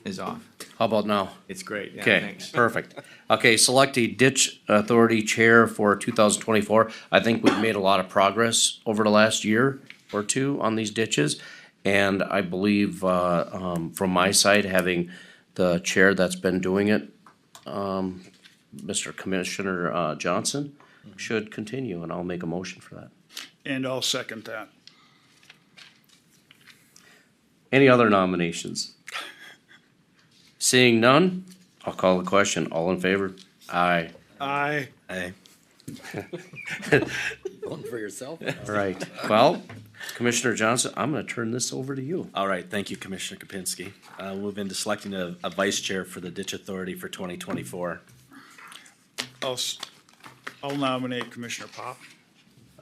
is off. How about now? It's great, yeah, Okay, thanks. perfect. Okay, select a ditch authority chair for 2024. I think we've made a lot of progress over the last year or two on these ditches. And I believe, from my side, having the chair that's been doing it, Mr. Commissioner Johnson, should continue, and I'll make a motion for that. And I'll second that. Any other nominations? Seeing none, I'll call the question. All in favor? Aye. Aye. Hey. Voting for yourself? Right. Well, Commissioner Johnson, I'm gonna turn this over to you. All right, thank you, Commissioner Kapinski. We'll move into selecting a vice chair for the ditch authority for 2024. I'll nominate Commissioner Pop.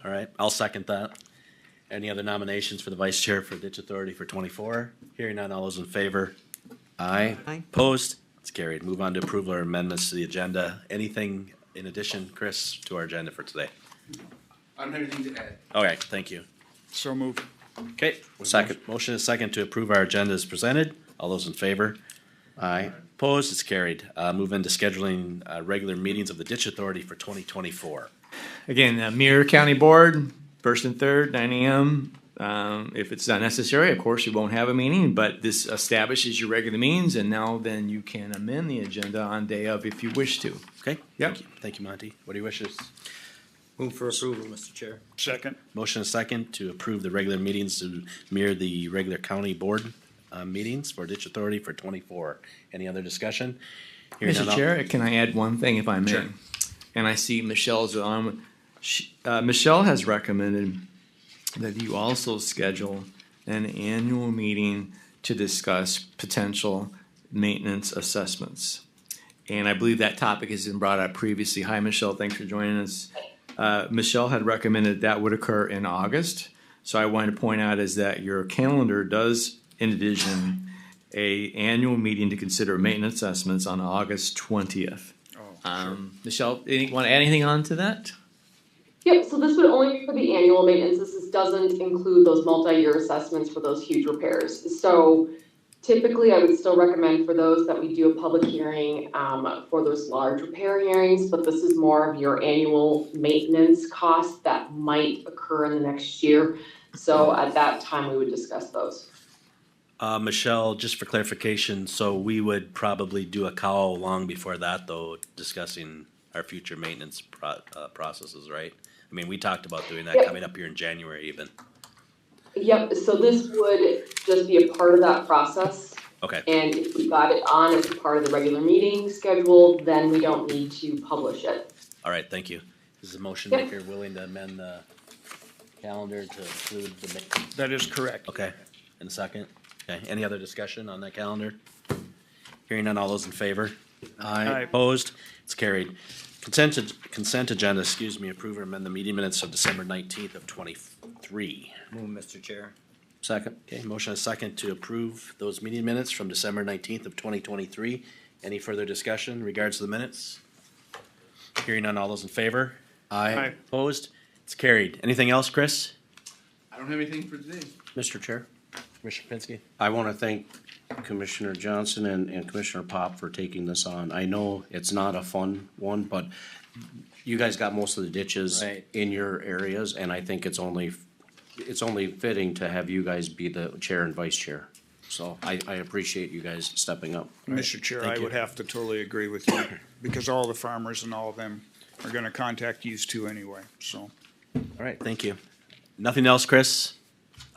All right, I'll second that. Any other nominations for the vice chair for ditch authority for 24? Hearing none, all those in favor? Aye. Opposed? It's carried. Move on to approval or amendments to the agenda. Anything in addition, Chris, to our agenda for today? I don't have anything to add. All right, thank you. So moved. Okay. Second. Motion is second to approve our agenda as presented. All those in favor? Aye. Opposed? It's carried. Move into scheduling regular meetings of the ditch authority for 2024. Again, Mirror County Board, first and third, 9 AM. If it's not necessary, of course, you won't have a meeting, but this establishes your regular meetings, and now then you can amend the agenda on day of if you wish to. Okay? Yep. Thank you, Monty. What are your wishes? Move for approval, Mr. Chair. Second. Motion is second to approve the regular meetings to mirror the regular county board meetings for ditch authority for 24. Any other discussion? Hearing none, Mr. all- Chair, can I add one thing if I may? Sure. And I see Michelle's on. Michelle has recommended that you also schedule an annual meeting to discuss potential maintenance assessments. And I believe that topic has been brought up previously. Hi, Michelle, thanks for joining us. Michelle had recommended that would occur in August. So I wanted to point out is that your calendar does envision a annual meeting to consider maintenance assessments on August 20th. Michelle, want to add anything on to that? Yep, so this would only be for the annual maintenance. This doesn't include those multi-year assessments for those huge repairs. So typically, I would still recommend for those that we do a public hearing for those large repair hearings, but this is more of your annual maintenance costs that might occur in the next year. So at that time, we would discuss those. Michelle, just for clarification, so we would probably do a call long before that, though, discussing our future maintenance processes, right? I mean, we talked about doing that coming up here in January even. Yep, so this would just be a part of that process. Okay. And if we got it on as a part of the regular meeting schedule, then we don't need to publish it. All right, thank you. Is the motion Yep. maker willing to amend the calendar to include the That is correct. Okay, in a second. Okay, any other discussion on that calendar? Hearing none, all those in favor? Aye. Opposed? It's carried. Consent agenda, approve or amend the meeting minutes of December 19th of 23. Move, Mr. Chair. Second. Okay, motion is second to approve those meeting minutes from December 19th of 2023. Any further discussion in regards to the minutes? Hearing none, all those in favor? Aye. Opposed? It's carried. Anything else, Chris? I don't have anything for today. Mr. Chair, Commissioner Kapinski? I want to thank Commissioner Johnson and Commissioner Pop for taking this on. I know it's not a fun one, but you guys got most of the ditches Right. in your areas, and I think it's only fitting to have you guys be the chair and vice chair. So I appreciate you guys stepping up. Mr. Chair, Thank I you. would have to totally agree with you, because all the farmers and all of them are gonna contact you two anyway, so. All right, thank you. Nothing else, Chris?